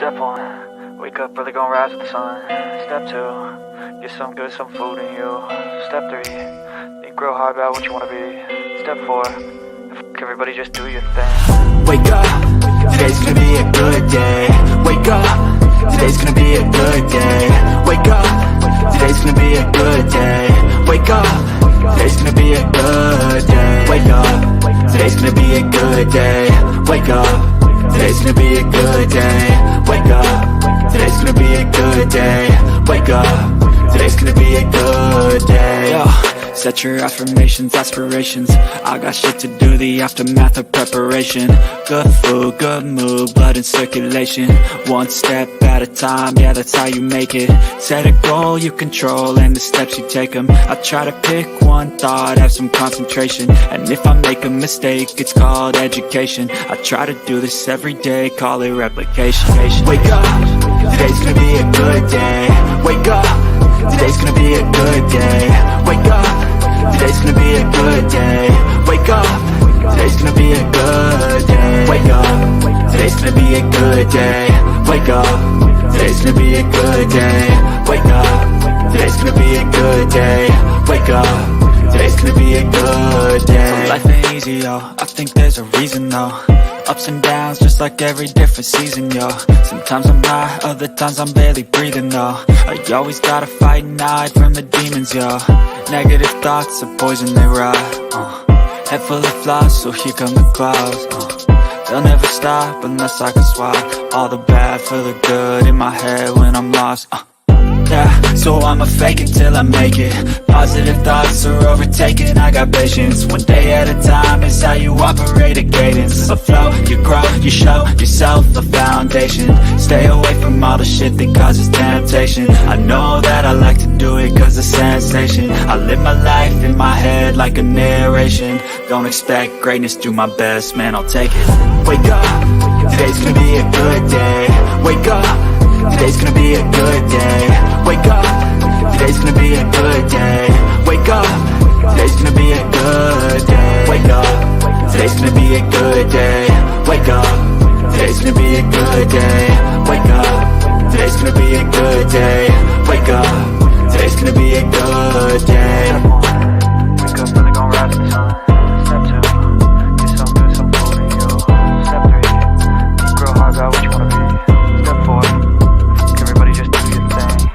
Step 1, wake up early, gonna rise with the sun. Step 2, get some good, some food in you. Step 3, think real hard about what you wanna be. Step 4, fuck everybody, just do your thing. Wake up, today's gonna be a good day. Wake up, today's gonna be a good day. Wake up, today's gonna be a good day. Wake up, today's gonna be a good day. Wake up, today's gonna be a good day. Wake up, today's gonna be a good day. Wake up, today's gonna be a good day. Wake up, today's gonna be a good day. Yo, set your affirmations, aspirations. I got shit to do, the aftermath of preparation. Good food, good mood, blood in circulation. One step at a time, yeah, that's how you make it. Set a goal you control and the steps you take them. I try to pick one thought, have some concentration. And if I make a mistake, it's called education. I try to do this every day, call it replication. Wake up, today's gonna be a good day. Wake up, today's gonna be a good day. Wake up, today's gonna be a good day. Wake up, today's gonna be a good day. Wake up, today's gonna be a good day. Wake up, today's gonna be a good day. Wake up, today's gonna be a good day. Wake up, today's gonna be a good day. So life ain't easy, yo, I think there's a reason though. Ups and downs, just like every different season, yo. Sometimes I'm high, other times I'm barely breathing, though. I always gotta fight and hide from the demons, yo. Negative thoughts are poison, they rot. Head full of flies, so here come the clouds. They'll never stop unless I can swap all the bad for the good in my head when I'm lost. Yeah, so I'ma fake it till I make it. Positive thoughts are overtaken, I got patience. One day at a time is how you operate a cadence. A flow, you grow, you show yourself a foundation. Stay away from all the shit that causes temptation. I know that I like to do it cause it's sensation. I live my life in my head like a narration. Don't expect greatness, do my best, man, I'll take it. Wake up, today's gonna be a good day. Wake up, today's gonna be a good day. Wake up, today's gonna be a good day. Wake up, today's gonna be a good day. Wake up, today's gonna be a good day. Wake up, today's gonna be a good day. Wake up, today's gonna be a good day. Wake up, today's gonna be a good day. Wake up early, gonna rise with the sun. Step 2, get some good, some food in you. Step 3, think real hard about what you wanna be. Step 4, fuck everybody, just do your thing.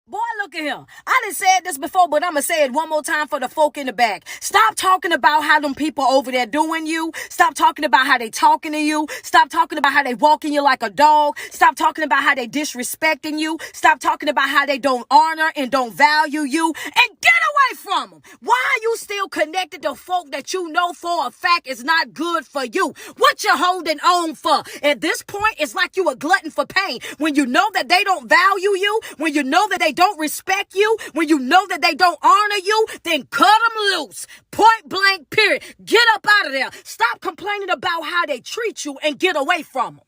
Boy, look at him. I done said this before, but I'ma say it one more time for the folk in the back. Stop talking about how them people over there doing you. Stop talking about how they talking to you. Stop talking about how they walking you like a dog. Stop talking about how they disrespecting you. Stop talking about how they don't honor and don't value you. And get away from them. Why are you still connected to folk that you know for a fact is not good for you? What you holding on for? At this point, it's like you a glutton for pain. When you know that they don't value you, when you know that they don't respect you, when you know that they don't honor you, then cut them loose. Point blank, period. Get up out of there. Stop complaining about how they treat you and get away from them.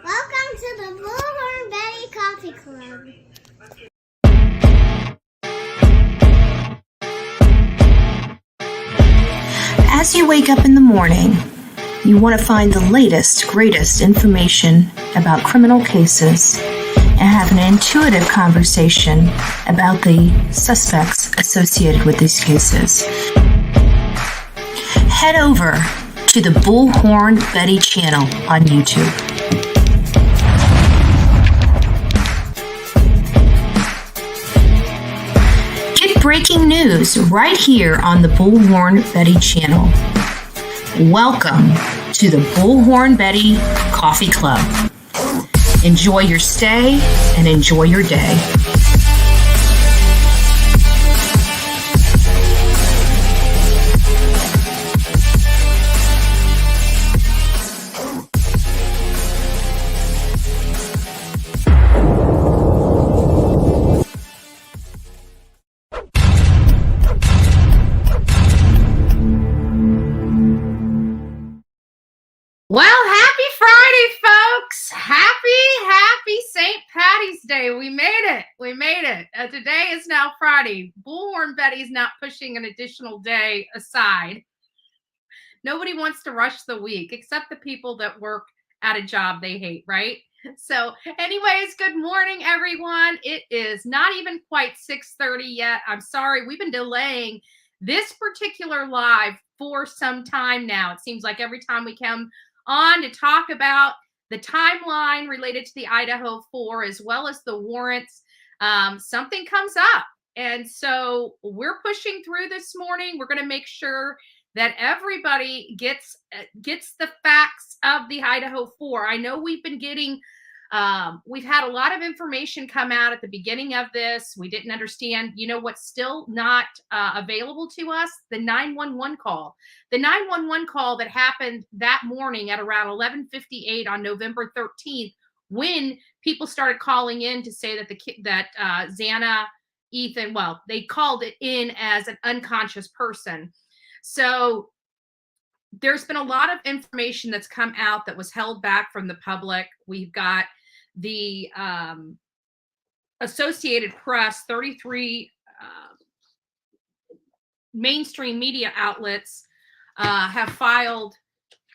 Welcome to the Bullhorn Betty Coffee Club. As you wake up in the morning, you want to find the latest, greatest information about criminal cases and have an intuitive conversation about the suspects associated with these cases. Head over to the Bullhorn Betty channel on YouTube. Get breaking news right here on the Bullhorn Betty channel. Welcome to the Bullhorn Betty Coffee Club. Enjoy your stay and enjoy your day. Well, happy Friday, folks. Happy St. Patty's Day. We made it. Today is now Friday. Bullhorn Betty is not pushing an additional day aside. Nobody wants to rush the week except the people that work at a job they hate, right? So anyways, good morning, everyone. It is not even quite 6:30 yet. I'm sorry. We've been delaying this particular live for some time now. It seems like every time we come on to talk about the timeline related to the Idaho 4 as well as the warrants, something comes up. And so we're pushing through this morning. We're going to make sure that everybody gets the facts of the Idaho 4. I know we've been getting, we've had a lot of information come out at the beginning of this. We didn't understand, what's still not available to us, the 911 call. The 911 call that happened that morning at around 11:58 on November 13th, when people started calling in to say that Xana, Ethan, well, they called it in as an unconscious person. So there's been a lot of information that's come out that was held back from the public. We've got the Associated Press, 33 mainstream media outlets have filed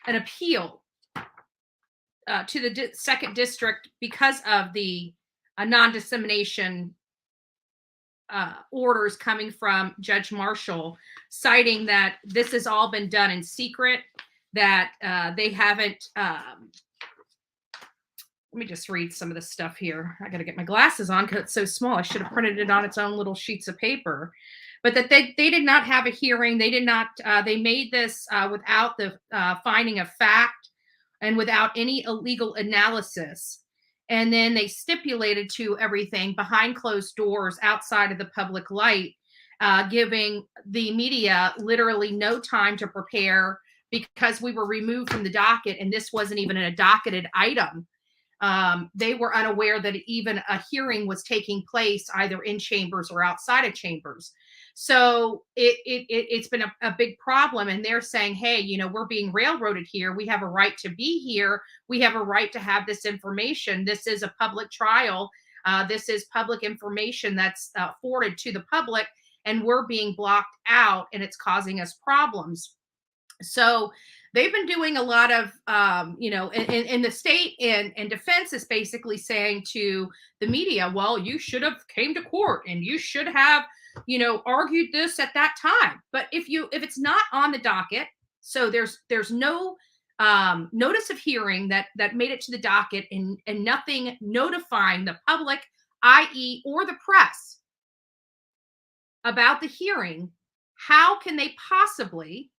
an appeal to the second district because of the non-dissemination orders coming from Judge Marshall, citing that this has all been done in secret, that they haven't. Let me just read some of the stuff here. I got to get my glasses on because it's so small. I should have printed it on its own little sheets of paper. But that they did not have a hearing. They did not. They made this without the finding of fact and without any illegal analysis. And then they stipulated to everything behind closed doors outside of the public light, giving the media literally no time to prepare because we were removed from the docket and this wasn't even a docketed item. They were unaware that even a hearing was taking place either in chambers or outside of chambers. So it's been a big problem. And they're saying, hey, we're being railroaded here. We have a right to be here. We have a right to have this information. This is a public trial. This is public information that's forwarded to the public, and we're being blocked out, and it's causing us problems. So they've been doing a lot of, in the state and defense is basically saying to the media, well, you should have came to court and you should have, argued this at that time. But if it's not on the docket, so there's no notice of hearing that made it to the docket and nothing notifying the public, i.e. or the press about the hearing, how can they possibly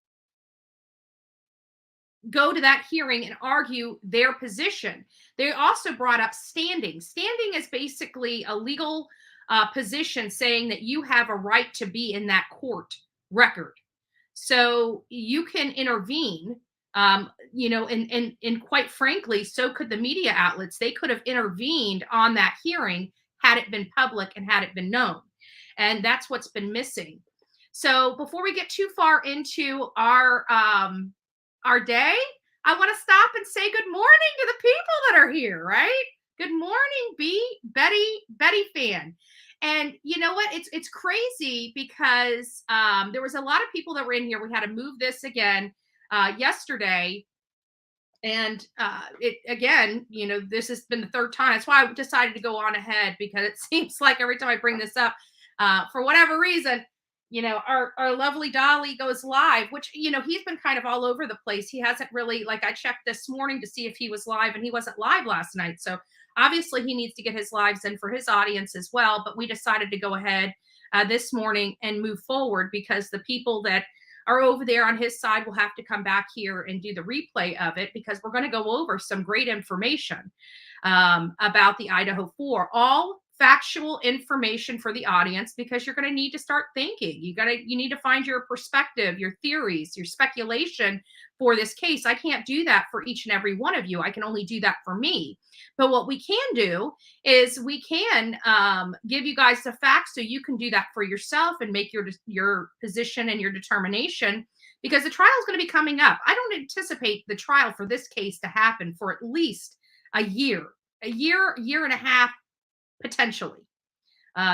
go to that hearing and argue their position? They also brought up standing. Standing is basically a legal position saying that you have a right to be in that court record. So you can intervene, and quite frankly, so could the media outlets. They could have intervened on that hearing had it been public and had it been known. And that's what's been missing. So before we get too far into our day, I want to stop and say good morning to the people that are here, right? Good morning, Betty fan. And you know what? It's crazy because there was a lot of people that were in here. We had to move this again yesterday. And this has been the third time. That's why I decided to go on ahead, because it seems like every time I bring this up, for whatever reason, our lovely Dolly goes live, which, he's been kind of all over the place. He hasn't really, I checked this morning to see if he was live, and he wasn't live last night. So obviously he needs to get his lives in for his audience as well. But we decided to go ahead this morning and move forward, because the people that are over there on his side will have to come back here and do the replay of it, because we're going to go over some great information about the Idaho 4. All factual information for the audience, because you're going to need to start thinking. You need to find your perspective, your theories, your speculation for this case. I can't do that for each and every one of you. I can only do that for me. But what we can do is we can give you guys the facts so you can do that for yourself and make your position and your determination, because the trial is going to be coming up. I don't anticipate the trial for this case to happen for at least a year and a half, potentially.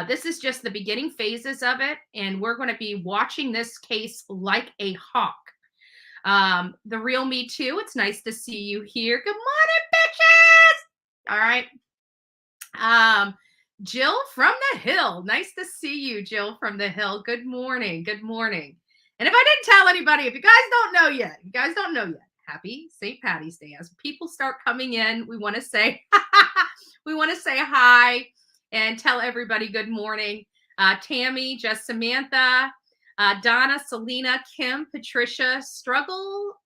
This is just the beginning phases of it, and we're going to be watching this case like a hawk. The real me too. It's nice to see you here. Good morning, bitches. All right. Jill from the Hill. Nice to see you, Jill from the Hill. Good morning. Good morning. And if I didn't tell anybody, if you guys don't know yet, happy St. Patty's Day. As people start coming in, we want to say hi and tell everybody good morning. Tammy, just Samantha, Donna, Selena, Kim, Patricia. Struggle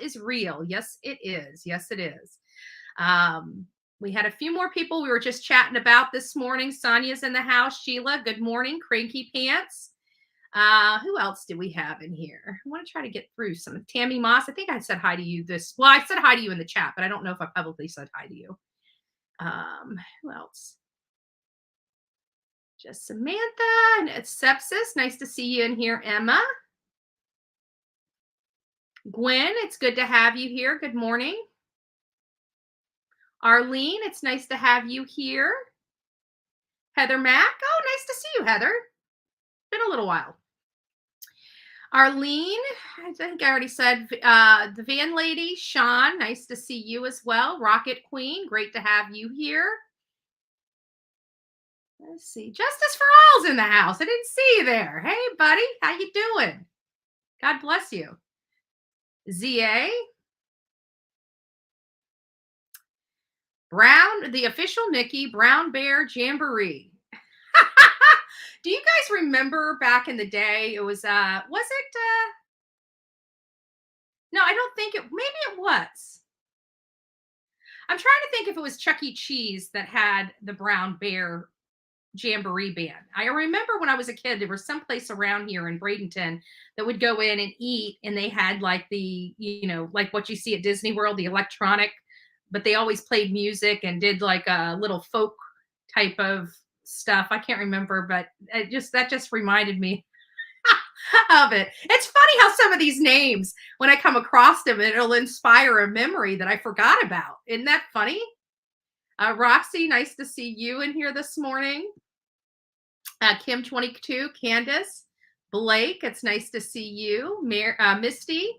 is real. Yes, it is. Yes, it is. We had a few more people we were just chatting about this morning. Sonia's in the house. Sheila, good morning. Cranky Pants. Who else do we have in here? I want to try to get through some. Tammy Moss. I think I said hi to you well, I said hi to you in the chat, but I don't know if I publicly said hi to you. Who else? Just Samantha and it's Sepsis. Nice to see you in here, Emma. Gwen, it's good to have you here. Good morning. Arlene, it's nice to have you here. Heather Mack. Oh, nice to see you, Heather. Been a little while. Arlene, I think I already said the van lady. Sean, nice to see you as well. Rocket Queen, great to have you here. Let's see. Justice for All's in the house. I didn't see you there. Hey, buddy, how you doing? God bless you. ZA. Brown, the official Nikki, Brown Bear Jamboree. Do you guys remember back in the day? It was, no, I don't think it, maybe it was. I'm trying to think if it was Chuck E. Cheese that had the Brown Bear Jamboree band. I remember when I was a kid, there was some place around here in Bradenton that would go in and eat, and they had like the, like what you see at Disney World, the electronic, but they always played music and did like a little folk type of stuff. I can't remember, but that just reminded me of it. It's funny how some of these names, when I come across them, it'll inspire a memory that I forgot about. Isn't that funny? Roxy, nice to see you in here this morning. Kim 22, Candace, Blake, it's nice to see you. Misty.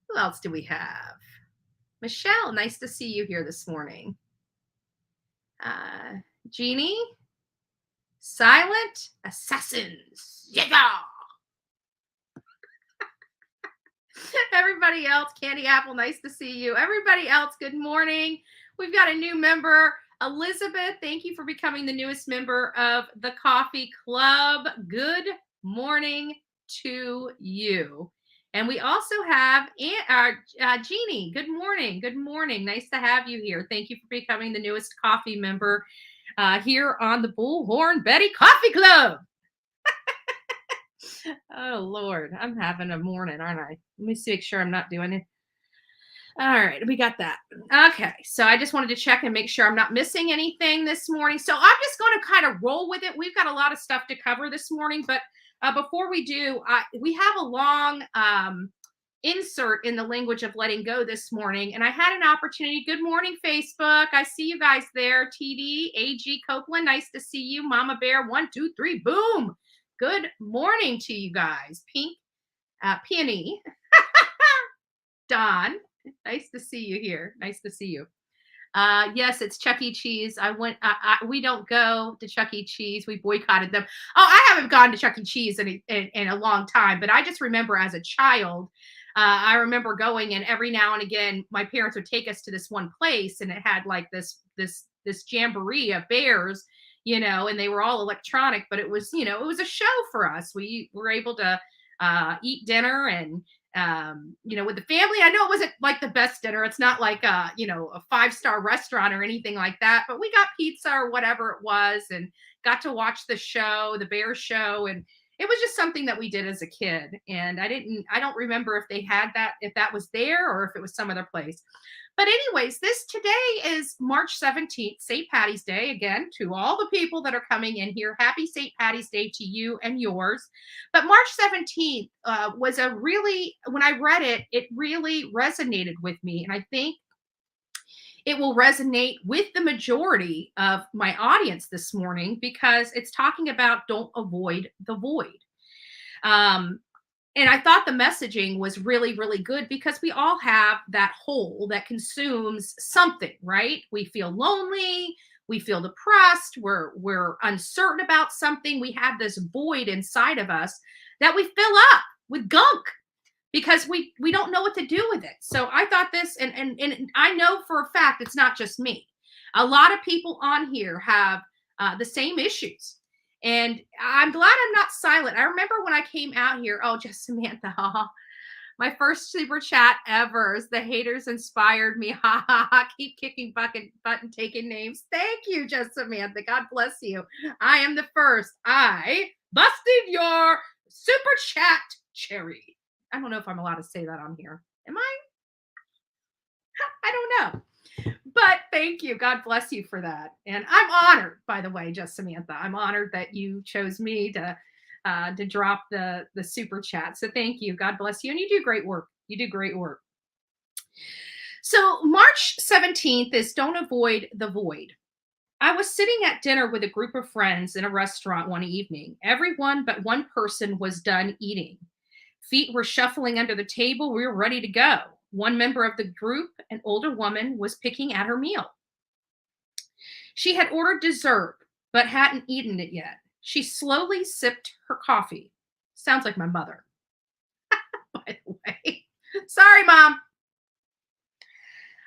Who else do we have? Michelle, nice to see you here this morning. Jeannie, Silent Assassins. Yeah. Everybody else, Candy Apple, nice to see you. Everybody else, good morning. We've got a new member, Elizabeth. Thank you for becoming the newest member of the Coffee Club. Good morning to you. And we also have Jeannie. Good morning. Good morning. Nice to have you here. Thank you for becoming the newest coffee member here on the Bullhorn Betty Coffee Club. Oh, Lord. I'm having a morning, aren't I? Let me make sure I'm not doing it. All right. We got that. Okay. So I just wanted to check and make sure I'm not missing anything this morning. So I'm just going to kind of roll with it. We've got a lot of stuff to cover this morning, but before we do, we have a long insert in the language of letting go this morning. And I had an opportunity. Good morning, Facebook. I see you guys there. TD, AG Copeland. Nice to see you. Mama Bear, 1, 2, 3, boom. Good morning to you guys. Pink, Peony, Don. Nice to see you here. Nice to see you. Yes, it's Chuck E. Cheese. We don't go to Chuck E. Cheese. We boycotted them. Oh, I haven't gone to Chuck E. Cheese in a long time, but I just remember as a child, I remember going, and every now and again, my parents would take us to this one place, and it had like this jamboree of bears, and they were all electronic, but it was, it was a show for us. We were able to eat dinner and with the family. I know it wasn't like the best dinner. It's not like a 5-star restaurant or anything like that, but we got pizza or whatever it was and got to watch the show, the bear show. And it was just something that we did as a kid. And I don't remember if they had that, if that was there or if it was some other place. But anyways, today is March 17th, St. Patty's Day. Again, to all the people that are coming in here, happy St. Patty's Day to you and yours. But March 17th was when I read it, it really resonated with me. And I think it will resonate with the majority of my audience this morning because it's talking about don't avoid the void. And I thought the messaging was really, really good because we all have that hole that consumes something, right? We feel lonely, we feel depressed, we're uncertain about something. We have this void inside of us that we fill up with gunk because we don't know what to do with it. So I thought this, and I know for a fact it's not just me. A lot of people on here have the same issues. And I'm glad I'm not silent. I remember when I came out here, oh, just Samantha, my first super chat ever. The haters inspired me. Ha ha ha. Keep kicking button taking names. Thank you, just Samantha. God bless you. I am the first. I busted your super chat cherry. I don't know if I'm allowed to say that on here. Am I? I don't know. But thank you. God bless you for that. And I'm honored, by the way, just Samantha. I'm honored that you chose me to drop the super chat. So thank you. God bless you. And you do great work. You do great work. So March 17th is Don't Avoid the Void. I was sitting at dinner with a group of friends in a restaurant one evening. Everyone but one person was done eating. Feet were shuffling under the table. We were ready to go. One member of the group, an older woman, was picking at her meal. She had ordered dessert, but hadn't eaten it yet. She slowly sipped her coffee. Sounds like my mother, by the way. Sorry, Mom.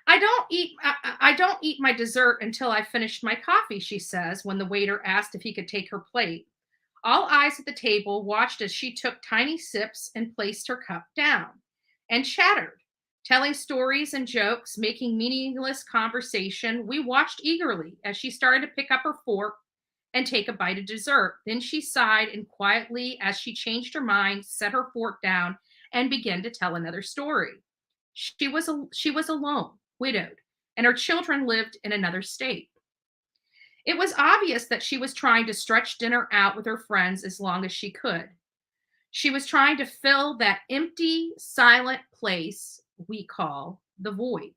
I don't eat my dessert until I finished my coffee, she says, when the waiter asked if he could take her plate. All eyes at the table watched as she took tiny sips and placed her cup down and chattered. Telling stories and jokes, making meaningless conversation, we watched eagerly as she started to pick up her fork and take a bite of dessert. Then she sighed and quietly, as she changed her mind, set her fork down and began to tell another story. She was alone, widowed, and her children lived in another state. It was obvious that she was trying to stretch dinner out with her friends as long as she could. She was trying to fill that empty, silent place we call the void.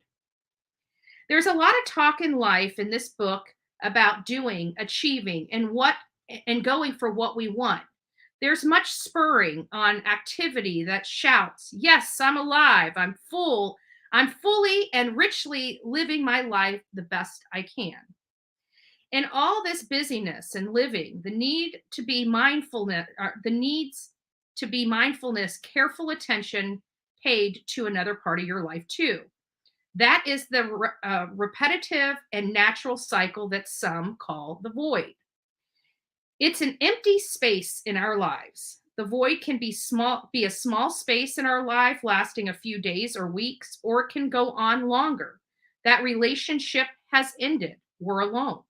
There's a lot of talk in life in this book about doing, achieving, and going for what we want. There's much spurring on activity that shouts, yes, I'm alive, I'm fully and richly living my life the best I can. In all this busyness and living, the needs to be mindfulness, careful attention paid to another part of your life too. That is the repetitive and natural cycle that some call the void. It's an empty space in our lives. The void can be a small space in our life lasting a few days or weeks, or it can go on longer. That relationship has ended. We're alone.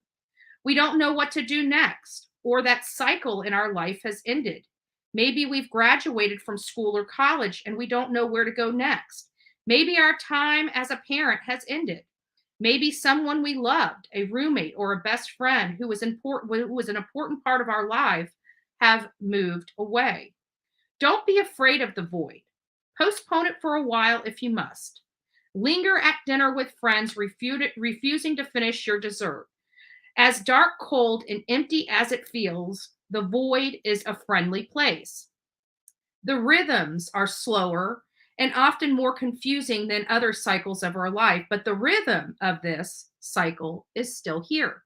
We don't know what to do next, or that cycle in our life has ended. Maybe we've graduated from school or college and we don't know where to go next. Maybe our time as a parent has ended. Maybe someone we loved, a roommate or a best friend who was an important part of our life, have moved away. Don't be afraid of the void. Postpone it for a while if you must. Linger at dinner with friends, refusing to finish your dessert. As dark, cold, and empty as it feels, the void is a friendly place. The rhythms are slower and often more confusing than other cycles of our life, but the rhythm of this cycle is still here.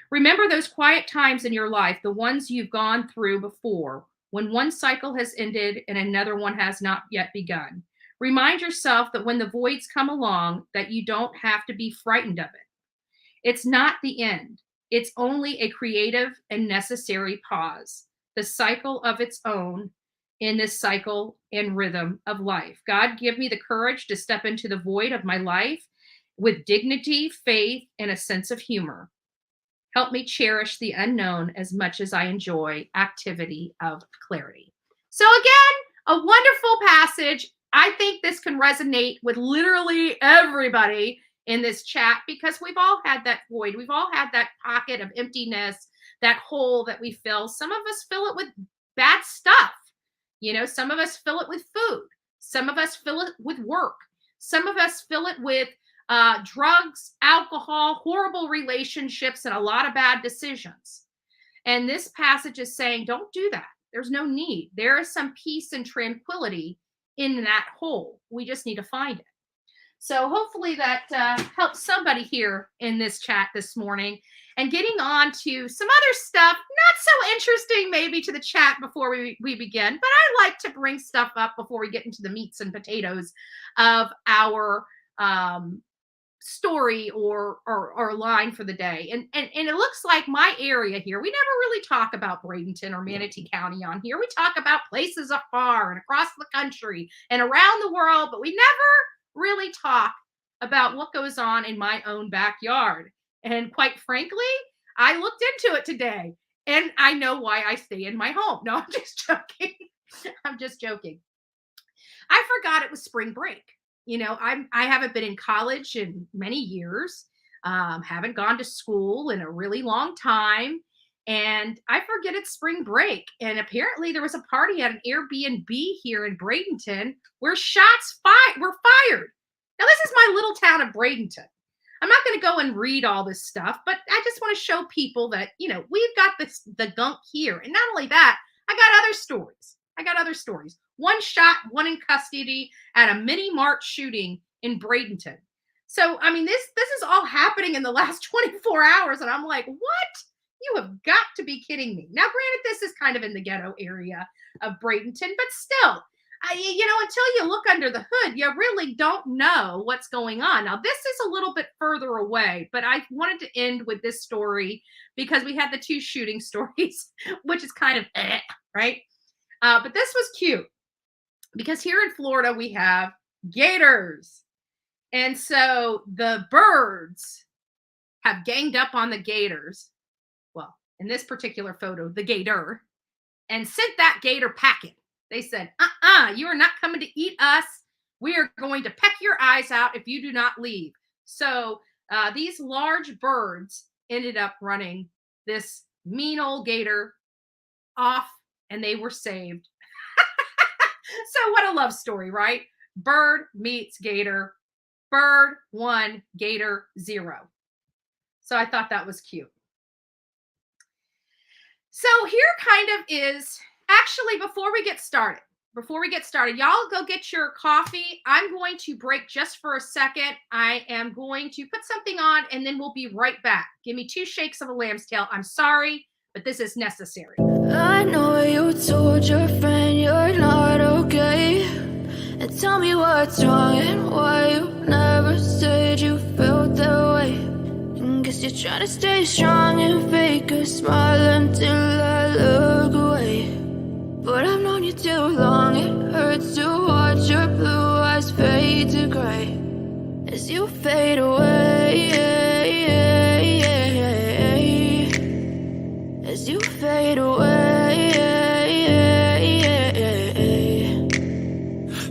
Remember those quiet times in your life, the ones you've gone through before, when one cycle has ended and another one has not yet begun. Remind yourself that when the voids come along, that you don't have to be frightened of it. It's not the end. It's only a creative and necessary pause, the cycle of its own in this cycle and rhythm of life. God, give me the courage to step into the void of my life with dignity, faith, and a sense of humor. Help me cherish the unknown as much as I enjoy activity of clarity. So again, a wonderful passage. I think this can resonate with literally everybody in this chat, because we've all had that void. We've all had that pocket of emptiness, that hole that we fill. Some of us fill it with bad stuff. Some of us fill it with food. Some of us fill it with work. Some of us fill it with drugs, alcohol, horrible relationships, and a lot of bad decisions. And this passage is saying, don't do that. There's no need. There is some peace and tranquility in that hole. We just need to find it. So hopefully that helps somebody here in this chat this morning. And getting on to some other stuff, not so interesting maybe to the chat before we begin, but I like to bring stuff up before we get into the meats and potatoes of our story or line for the day. And it looks like my area here, we never really talk about Bradenton or Manatee County on here. We talk about places afar and across the country and around the world, but we never really talk about what goes on in my own backyard. And quite frankly, I looked into it today and I know why I stay in my home. No, I'm just joking. I'm just joking. I forgot it was spring break. You know, I haven't been in college in many years, haven't gone to school in a really long time. And I forget it's spring break. And apparently there was a party at an Airbnb here in Bradenton where shots were fired. Now, this is my little town of Bradenton. I'm not going to go and read all this stuff, but I just want to show people that, you know, we've got the gunk here. And not only that, I got other stories. One shot, one in custody at a mini mart shooting in Bradenton. So, I mean, this is all happening in the last 24 hours. And I'm like, what? You have got to be kidding me. Now, granted, this is kind of in the ghetto area of Bradenton, but still, until you look under the hood, you really don't know what's going on. Now, this is a little bit further away, but I wanted to end with this story because we had the two shooting stories, which is kind of right? But this was cute because here in Florida, we have gators. And so the birds have ganged up on the gators. Well, in this particular photo, the gator, and sent that gator packing. They said, you are not coming to eat us. We are going to peck your eyes out if you do not leave. So these large birds ended up running this mean old gator off, and they were saved. So what a love story, right? Bird meets gator. Bird 1, gator 0. So I thought that was cute. So here kind of is, actually, before we get started, y'all go get your coffee. I'm going to break just for a second. I am going to put something on and then we'll be right back. Give me 2 shakes of a lamb's tail. I'm sorry, but this is necessary. I know you told your friend you're not okay. And tell me what's wrong and why you never said you felt that way. And guess you're trying to stay strong and fake a smile until I look away. But I've known you too long, it hurts to watch your blue eyes fade to gray as you fade away, as you fade away.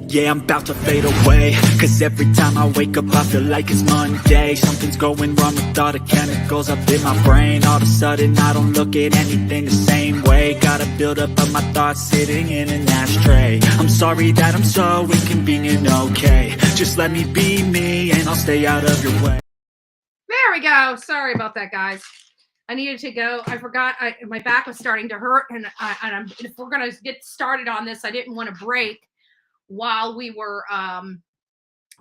Yeah, I'm about to fade away, cause every time I wake up I feel like it's Monday. Something's going wrong with all the chemicals up in my brain. All of a sudden I don't look at anything the same way. Got a buildup of my thoughts sitting in an ashtray. I'm sorry that I'm so inconvenient, okay. Just let me be me and I'll stay out of your way. There we go. Sorry about that, guys. I needed to go. I forgot my back was starting to hurt, and if we're going to get started on this, I didn't want to break while we were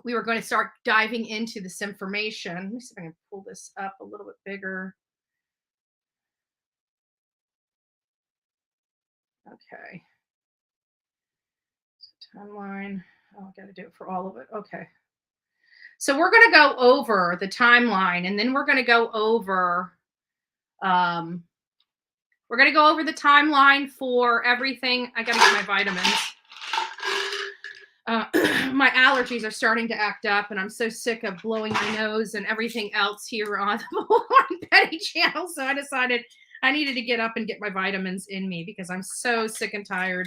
going to start diving into this information. Let me see if I can pull this up a little bit bigger. Okay. So timeline. Oh, I got to do it for all of it. Okay. So we're going to go over the timeline, and then we're going to go over the timeline for everything. I got to get my vitamins. My allergies are starting to act up, and I'm so sick of blowing my nose and everything else here on the Warren Petty channel. So I decided I needed to get up and get my vitamins in me because I'm so sick and tired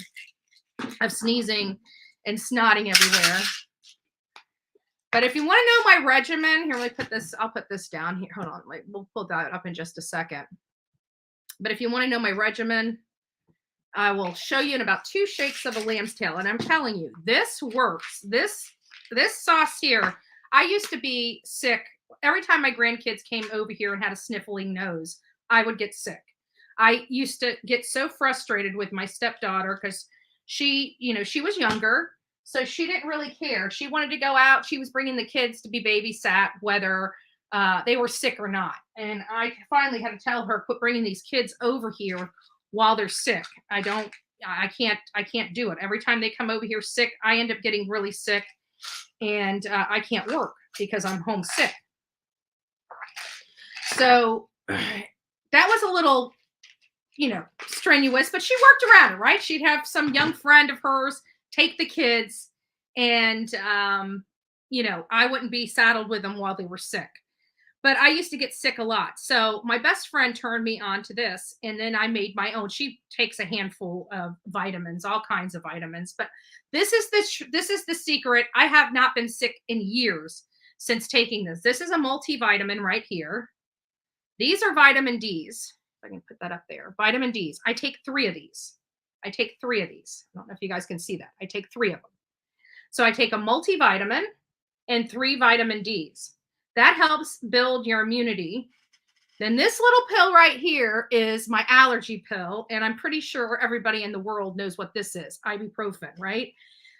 of sneezing and snotting everywhere. But if you want to know my regimen, here, let me put this. I'll put this down here. Hold on. We'll pull that up in just a second. But if you want to know my regimen, I will show you in about 2 shakes of a lamb's tail. And I'm telling you, this works. This sauce here, I used to be sick. Every time my grandkids came over here and had a sniffling nose, I would get sick. I used to get so frustrated with my stepdaughter because she, she was younger, so she didn't really care. She wanted to go out. She was bringing the kids to be babysat, whether they were sick or not. And I finally had to tell her, quit bringing these kids over here while they're sick. I can't do it. Every time they come over here sick, I end up getting really sick, and I can't work because I'm homesick. So that was a little, strenuous, but she worked around it, right? She'd have some young friend of hers take the kids, and, I wouldn't be saddled with them while they were sick. But I used to get sick a lot. So my best friend turned me on to this, and then I made my own. She takes a handful of vitamins, all kinds of vitamins. But this is the secret. I have not been sick in years since taking this. This is a multivitamin right here. These are vitamin Ds. If I can put that up there. Vitamin Ds. I take 3 of these. I don't know if you guys can see that. I take 3 of them. So I take a multivitamin and 3 vitamin Ds. That helps build your immunity. Then this little pill right here is my allergy pill. And I'm pretty sure everybody in the world knows what this is. Ibuprofen, right?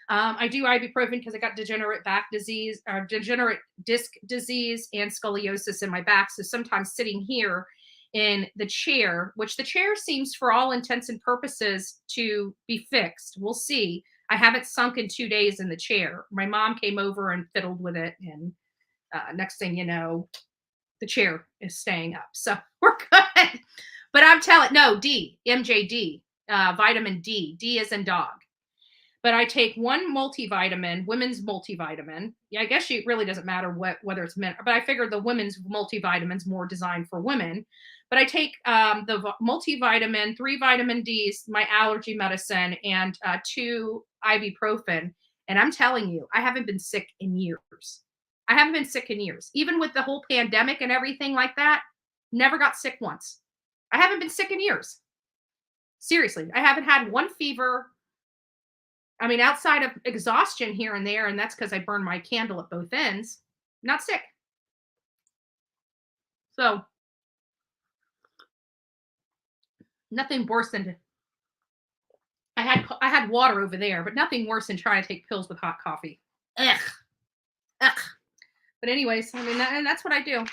I do ibuprofen because I got degenerate back disease, or degenerate disc disease, and scoliosis in my back. So sometimes sitting here in the chair, which the chair seems for all intents and purposes to be fixed. We'll see. I haven't sunk in 2 days in the chair. My mom came over and fiddled with it, and next thing you know, the chair is staying up. So we're good. But I'm telling, no, MJD, vitamin D. D is in dog. But I take 1 multivitamin, women's multivitamin. Yeah, I guess it really doesn't matter whether it's men, but I figured the women's multivitamin's more designed for women. But I take the multivitamin, 3 vitamin Ds, my allergy medicine, and 2 ibuprofen. And I'm telling you, I haven't been sick in years. Even with the whole pandemic and everything like that, never got sick once. I haven't been sick in years. Seriously, I haven't had 1 fever. I mean, outside of exhaustion here and there, and that's because I burned my candle at both ends, not sick. So, nothing worse than I had water over there, but nothing worse than trying to take pills with hot coffee. Ugh. But anyways, I mean, and that's what I do.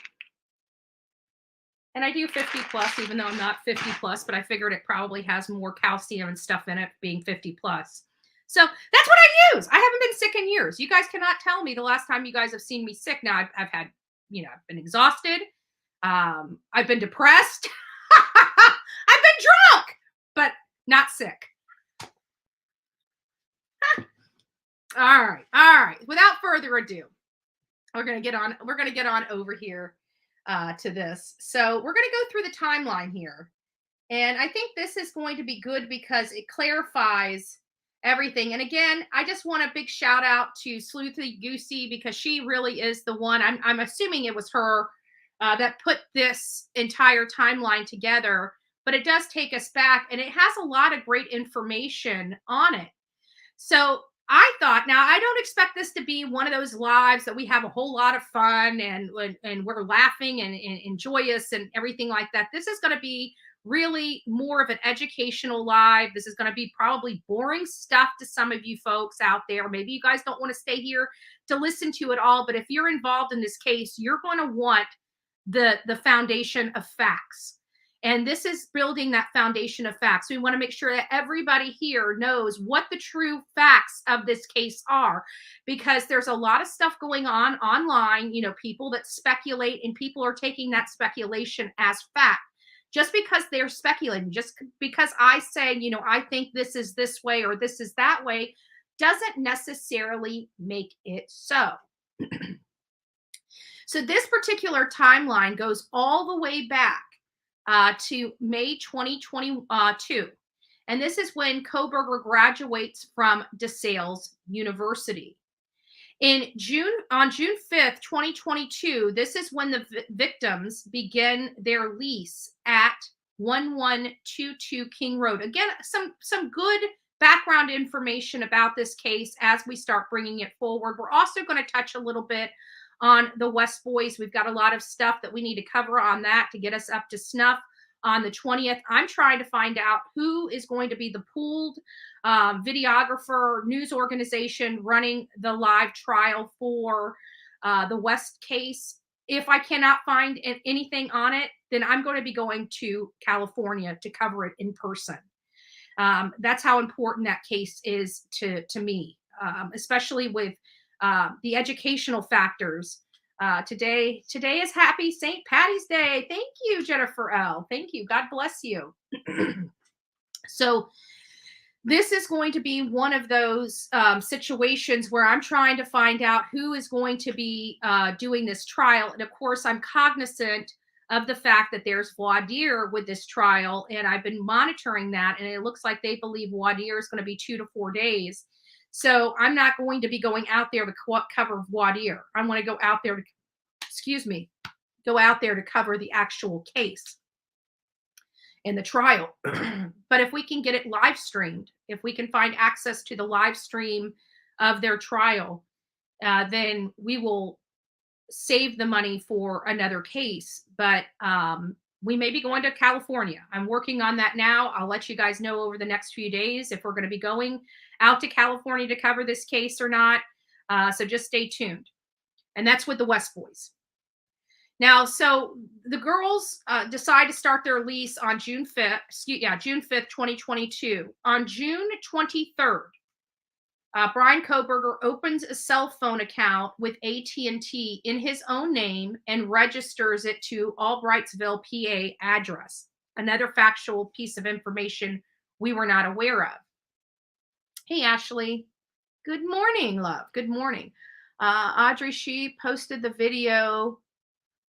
And I do 50 plus, even though I'm not 50 plus, but I figured it probably has more calcium and stuff in it being 50 plus. So that's what I use. I haven't been sick in years. You guys cannot tell me the last time you guys have seen me sick. Now I've had, I've been exhausted. I've been depressed. I've been drunk, but not sick. All right. Without further ado, we're going to get on over here to this. So we're going to go through the timeline here. And I think this is going to be good because it clarifies everything. And again, I just want a big shout out to Sleuthy Goosey because she really is the one. I'm assuming it was her that put this entire timeline together, but it does take us back and it has a lot of great information on it. So I thought, now I don't expect this to be one of those lives that we have a whole lot of fun and we're laughing and joyous and everything like that. This is going to be really more of an educational live. This is going to be probably boring stuff to some of you folks out there. Maybe you guys don't want to stay here to listen to it all, but if you're involved in this case, you're going to want the foundation of facts. And this is building that foundation of facts. We want to make sure that everybody here knows what the true facts of this case are, because there's a lot of stuff going on online, people that speculate, and people are taking that speculation as fact. Just because they're speculating, just because I say, I think this is this way or this is that way, doesn't necessarily make it so. So this particular timeline goes all the way back to May 2022. And this is when Kohberger graduates from DeSales University. On June 5th, 2022, this is when the victims begin their lease at 1122 King Road. Again, some good background information about this case as we start bringing it forward. We're also going to touch a little bit on the West Boys. We've got a lot of stuff that we need to cover on that to get us up to snuff on the 20th. I'm trying to find out who is going to be the pooled videographer, news organization running the live trial for the West case. If I cannot find anything on it, then I'm going to be going to California to cover it in person. That's how important that case is to me, especially with the educational factors. Today is Happy St. Patty's Day. Thank you, Jennifer L. Thank you. God bless you. So this is going to be one of those situations where I'm trying to find out who is going to be doing this trial. And of course, I'm cognizant of the fact that there's voir dire with this trial, and I've been monitoring that, and it looks like they believe voir dire is going to be 2 to 4 days. So I'm not going to be going out there to cover voir dire. I want to go out there to, go out there to cover the actual case in the trial. But if we can get it live streamed, if we can find access to the live stream of their trial, then we will save the money for another case. But we may be going to California. I'm working on that now. I'll let you guys know over the next few days if we're going to be going out to California to cover this case or not. So just stay tuned. And that's with the West Boys. Now, so the girls decide to start their lease on June 5th, June 5th, 2022. On June 23rd, Brian Kohberger opens a cell phone account with AT&T in his own name and registers it to Albrightsville, PA address. Another factual piece of information we were not aware of. Hey, Ashley. Good morning, love. Good morning. Audrey, she posted the video,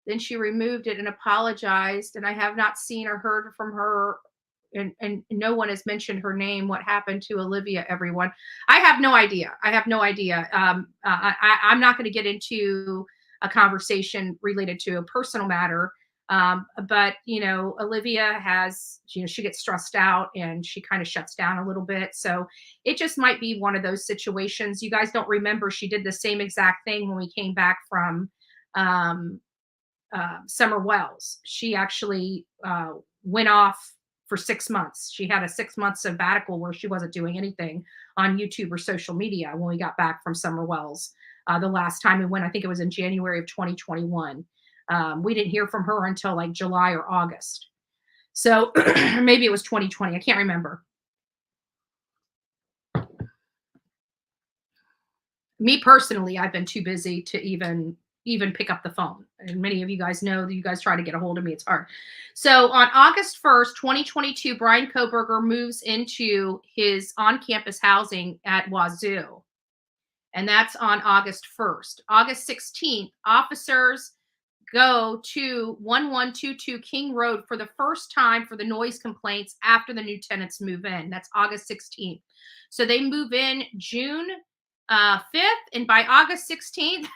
then she removed it and apologized, and I have not seen or heard from her, and no one has mentioned her name. What happened to Olivia, everyone? I have no idea. I'm not going to get into a conversation related to a personal matter, but, Olivia has, she gets stressed out and she kind of shuts down a little bit. So it just might be one of those situations. You guys don't remember she did the same exact thing when we came back from Summer Wells. She actually went off for 6 months. She had a 6-month sabbatical where she wasn't doing anything on YouTube or social media when we got back from Summer Wells. The last time we went, I think it was in January of 2021. We didn't hear from her until like July or August. So maybe it was 2020. I can't remember. Me personally, I've been too busy to even pick up the phone. And many of you guys know that you guys try to get a hold of me. It's hard. So on August 1st, 2022, Brian Kohberger moves into his on-campus housing at Wazoo. And that's on August 1st. August 16th, officers go to 1122 King Road for the first time for the noise complaints after the new tenants move in. That's August 16th. So they move in June 5th, and by August 16th,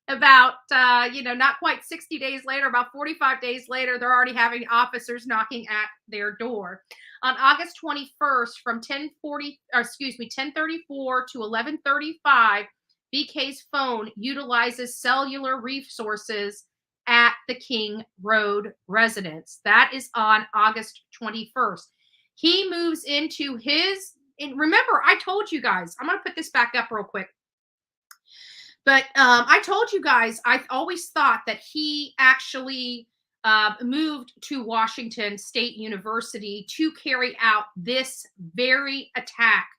about, not quite 60 days later, about 45 days later, they're already having officers knocking at their door. On August 21st, from 10:34 to 11:35, BK's phone utilizes cellular resources at the King Road residence. That is on August 21st. He moves into his, and remember, I told you guys, I'm going to put this back up real quick. But I told you guys, I always thought that he actually moved to Washington State University to carry out this very attack.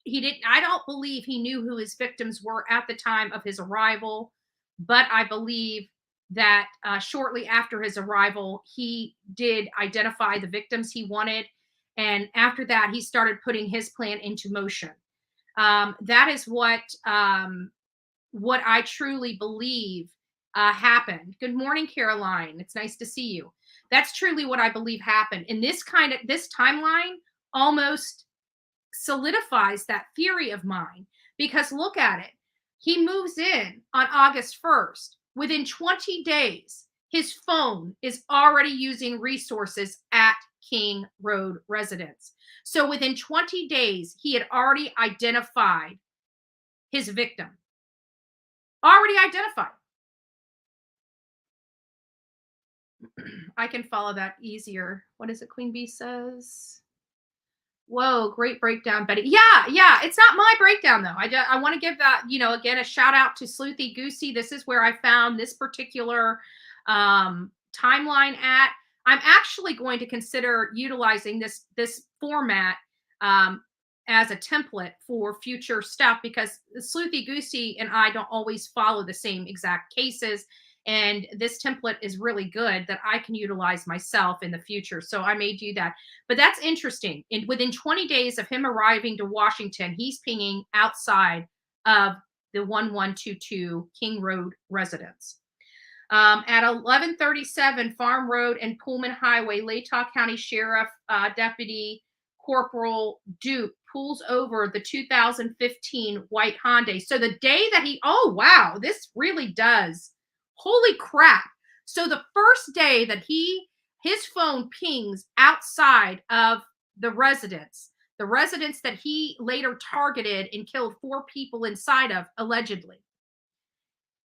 I don't believe he knew who his victims were at the time of his arrival, but I believe that shortly after his arrival, he did identify the victims he wanted. And after that, he started putting his plan into motion. That is what I truly believe happened. Good morning, Caroline. It's nice to see you. That's truly what I believe happened. And this timeline almost solidifies that theory of mine, because look at it. He moves in on August 1st. Within 20 days, his phone is already using resources at King Road residence. So within 20 days, he had already identified his victim. Already identified. I can follow that easier. What is it Queen Bee says? Whoa, great breakdown, Betty. Yeah, it's not my breakdown though. I want to give that, again, a shout out to Sleuthy Goosey. This is where I found this particular timeline at. I'm actually going to consider utilizing this format as a template for future stuff, because Sleuthy Goosey and I don't always follow the same exact cases. And this template is really good that I can utilize myself in the future. So I may do that. But that's interesting. And within 20 days of him arriving to Washington, he's pinging outside of the 1122 King Road residence. At 1137 Farm Road and Pullman Highway, Latah County Sheriff Deputy Corporal Duke pulls over the 2015 white Hyundai. So the day that oh, wow, this really does. Holy crap. So the first day that his phone pings outside of the residence that he later targeted and killed 4 people inside of, allegedly.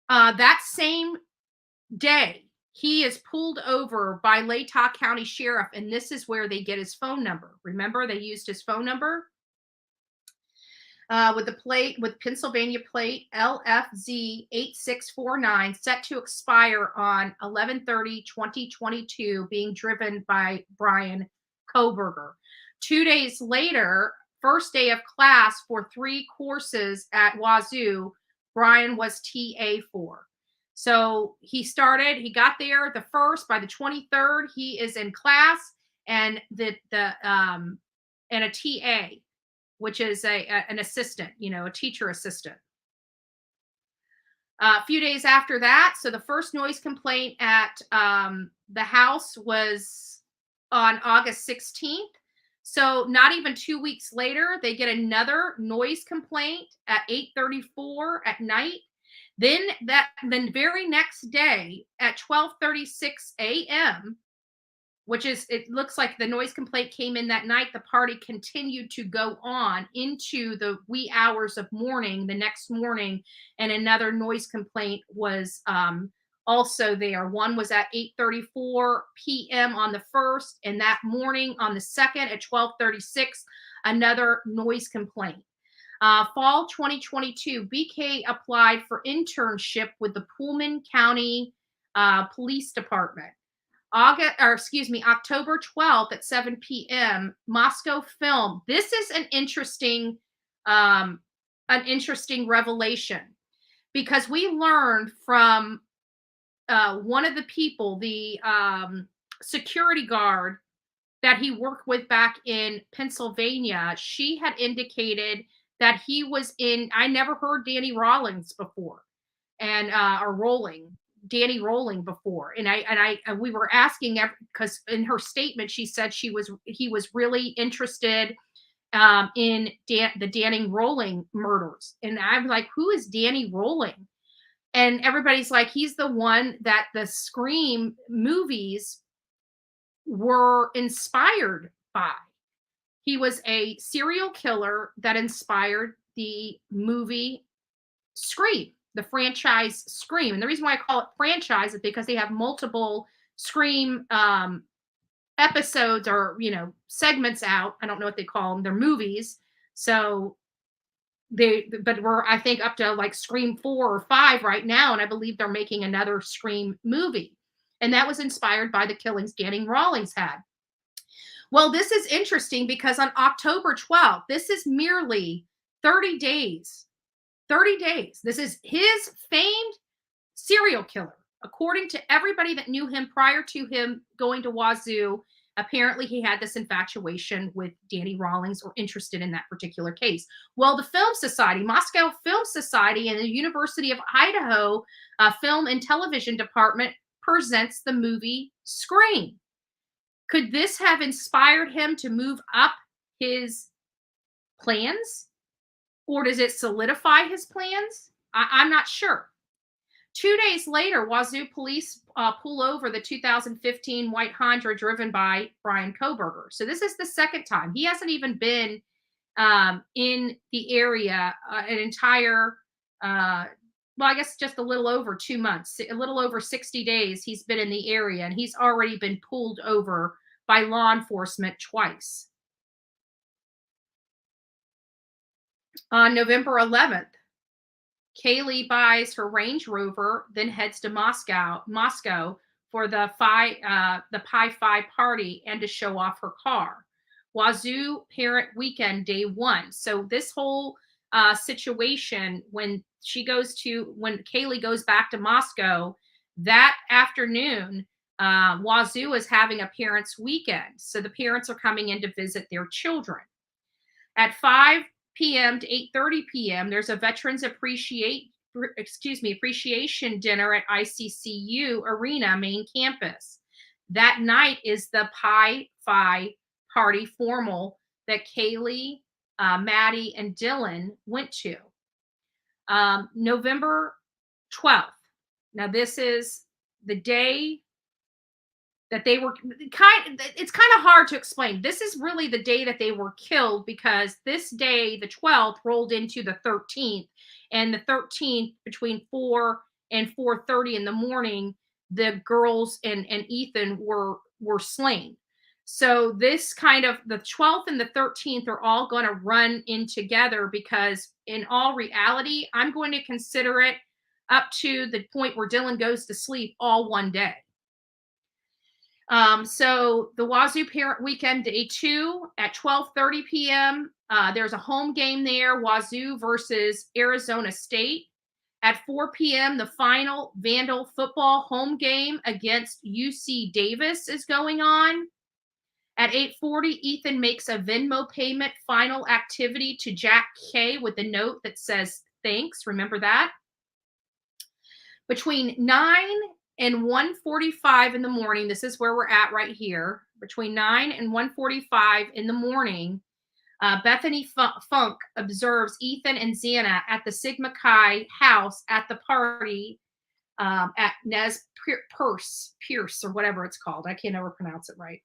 That same day, he is pulled over by Latah County Sheriff, and this is where they get his phone number. Remember, they used his phone number with Pennsylvania plate LFZ 8649, set to expire on 11/30/2022, being driven by Brian Koberger. 2 days later, first day of class for 3 courses at Wazoo, Brian was TA for. So he got there the first. By the 23rd, he is in class, and and a TA, which is an assistant, a teacher assistant. A few days after that, so the first noise complaint at the house was on August 16th. So not even 2 weeks later, they get another noise complaint at 8:34 at night. Then the very next day at 12:36 a.m., it looks like the noise complaint came in that night. The party continued to go on into the wee hours of morning the next morning, and another noise complaint was also there. One was at 8:34 p.m. on the 1st, and that morning on the 2nd at 12:36, another noise complaint. Fall 2022, BK applied for internship with the Pullman County Police Department. October 12th at 7 p.m., Mascow Film. This is an interesting revelation, because we learned from one of the people, the security guard that he worked with back in Pennsylvania. She had indicated that he was I never heard Danny Rawlings before, and Danny Rolling before. And we were asking, because in her statement, she said he was really interested in the Danny Rolling murders. And I'm like, who is Danny Rolling? And everybody's like, he's the one that the Scream movies were inspired by. He was a serial killer that inspired the movie Scream, the franchise Scream. And the reason why I call it franchise is because they have multiple Scream episodes or, segments out. I don't know what they call them. They're movies. So but we're, I think, up to like Scream 4 or 5 right now. And I believe they're making another Scream movie. And that was inspired by the killings Danny Rawlings had. Well, this is interesting because on October 12th, this is merely 30 days. 30 days. This is his famed serial killer. According to everybody that knew him prior to him going to Wazoo, apparently he had this infatuation with Danny Rawlings, or interested in that particular case. Well, the Film Society, Mascow Film Society, and the University of Idaho Film and Television Department presents the movie Scream. Could this have inspired him to move up his plans? Or does it solidify his plans? I'm not sure. 2 days later, Wazoo police pull over the 2015 white Honda driven by Brian Koberger. So this is the second time. He hasn't even been in the area an entire well, I guess just a little over 2 months, a little over 60 days he's been in the area, and he's already been pulled over by law enforcement twice. On November 11th, Kaylee buys her Range Rover, then heads to Moscow for the Pi Phi party and to show off her car. Wazoo Parent Weekend Day 1. So this whole situation, when Kaylee goes back to Moscow that afternoon, Wazoo is having a parents' weekend. So the parents are coming in to visit their children. At 5 p.m. to 8:30 p.m., there's a Veterans Appreciation dinner at ICCU Arena main campus. That night is the Pi Phi party formal that Kaylee, Maddie, and Dylan went to. November 12th. Now, this is the day that they were it's kind of hard to explain. This is really the day that they were killed, because this day, the 12th, rolled into the 13th, and the 13th, between 4 and 4:30 in the morning, the girls and Ethan were slain. So this kind of, the 12th and the 13th are all going to run in together, because in all reality, I'm going to consider it up to the point where Dylan goes to sleep all one day. So the Wazoo Parent Weekend Day 2 at 12:30 p.m. There's a home game there, Wazoo versus Arizona State. At 4 p.m., the final Vandal football home game against UC Davis is going on. At 8:40, Ethan makes a Venmo payment final activity to Jack K with a note that says, thanks. Remember that? Between 9 and 1:45 in the morning, this is where we're at right here. Between 9 and 1:45 in the morning, Bethany Funk observes Ethan and Xana at the Sigma Chi house at the party at Nez Pierce, or whatever it's called. I can't ever pronounce it right.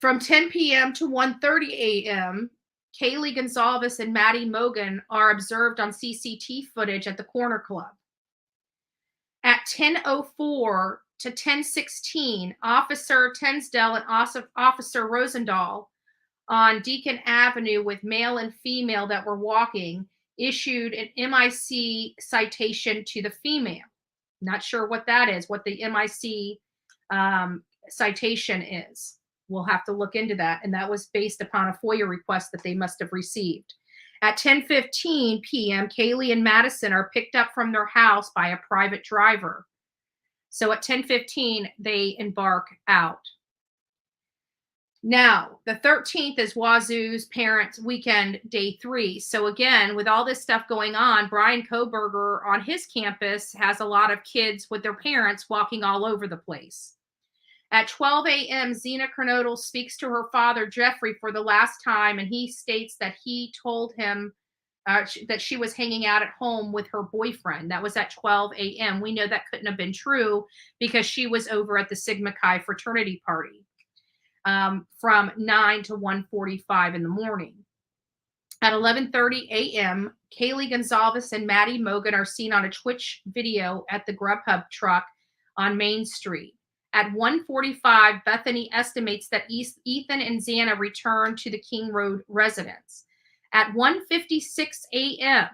From 10 p.m. to 1:30 a.m., Kaylee Gonzalez and Maddie Mogan are observed on CCTV footage at the Corner Club. At 10:04 to 10:16, Officer Tensdell and Officer Rosendahl on Deacon Avenue with male and female that were walking issued an MIC citation to the female. Not sure what that is, what the MIC citation is. We'll have to look into that. And that was based upon a FOIA request that they must have received. At 10:15 p.m., Kaylee and Madison are picked up from their house by a private driver. So at 10:15, they embark out. Now, the 13th is Wazoo's Parents Weekend Day 3. So again, with all this stuff going on, Brian Koberger on his campus has a lot of kids with their parents walking all over the place. At 12 a.m., Xena Kernodle speaks to her father, Jeffrey, for the last time, and he states that he told him that she was hanging out at home with her boyfriend. That was at 12 a.m. We know that couldn't have been true because she was over at the Sigma Chi fraternity party from 9 to 1:45 in the morning. At 11:30 a.m., Kaylee Gonzalez and Maddie Mogan are seen on a Twitch video at the Grubhub truck on Main Street. At 1:45, Bethany estimates that Ethan and Xana return to the King Road residence. At 1:56 a.m.,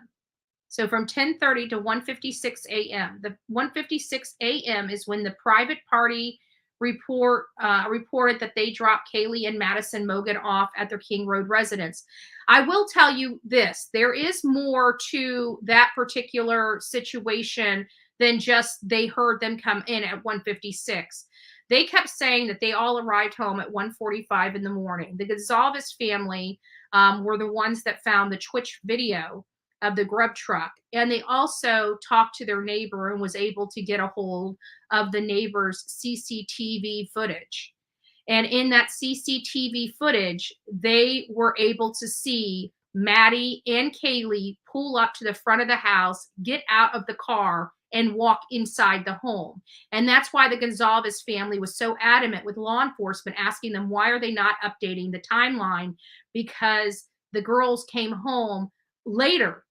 so from 10:30 to 1:56 a.m., the 1:56 a.m. is when the private party reported that they dropped Kaylee and Madison Mogan off at their King Road residence. I will tell you this, there is more to that particular situation than just they heard them come in at 1:56. They kept saying that they all arrived home at 1:45 in the morning. The Gonzalez family were the ones that found the Twitch video of the grub truck. And they also talked to their neighbor and was able to get a hold of the neighbor's CCTV footage. And in that CCTV footage, they were able to see Maddie and Kaylee pull up to the front of the house, get out of the car, and walk inside the home. And that's why the Gonzalez family was so adamant with law enforcement, asking them, why are they not updating the timeline? Because the girls came home later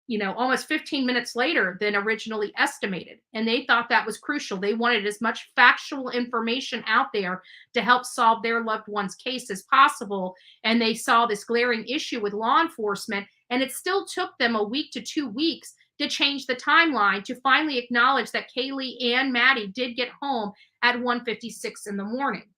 almost 15 minutes later than originally estimated. And they thought that was crucial. They wanted as much factual information out there to help solve their loved one's case as possible. And they saw this glaring issue with law enforcement. And it still took them a week to 2 weeks to change the timeline to finally acknowledge that Kaylee and Maddie did get home at 1:56 in the morning.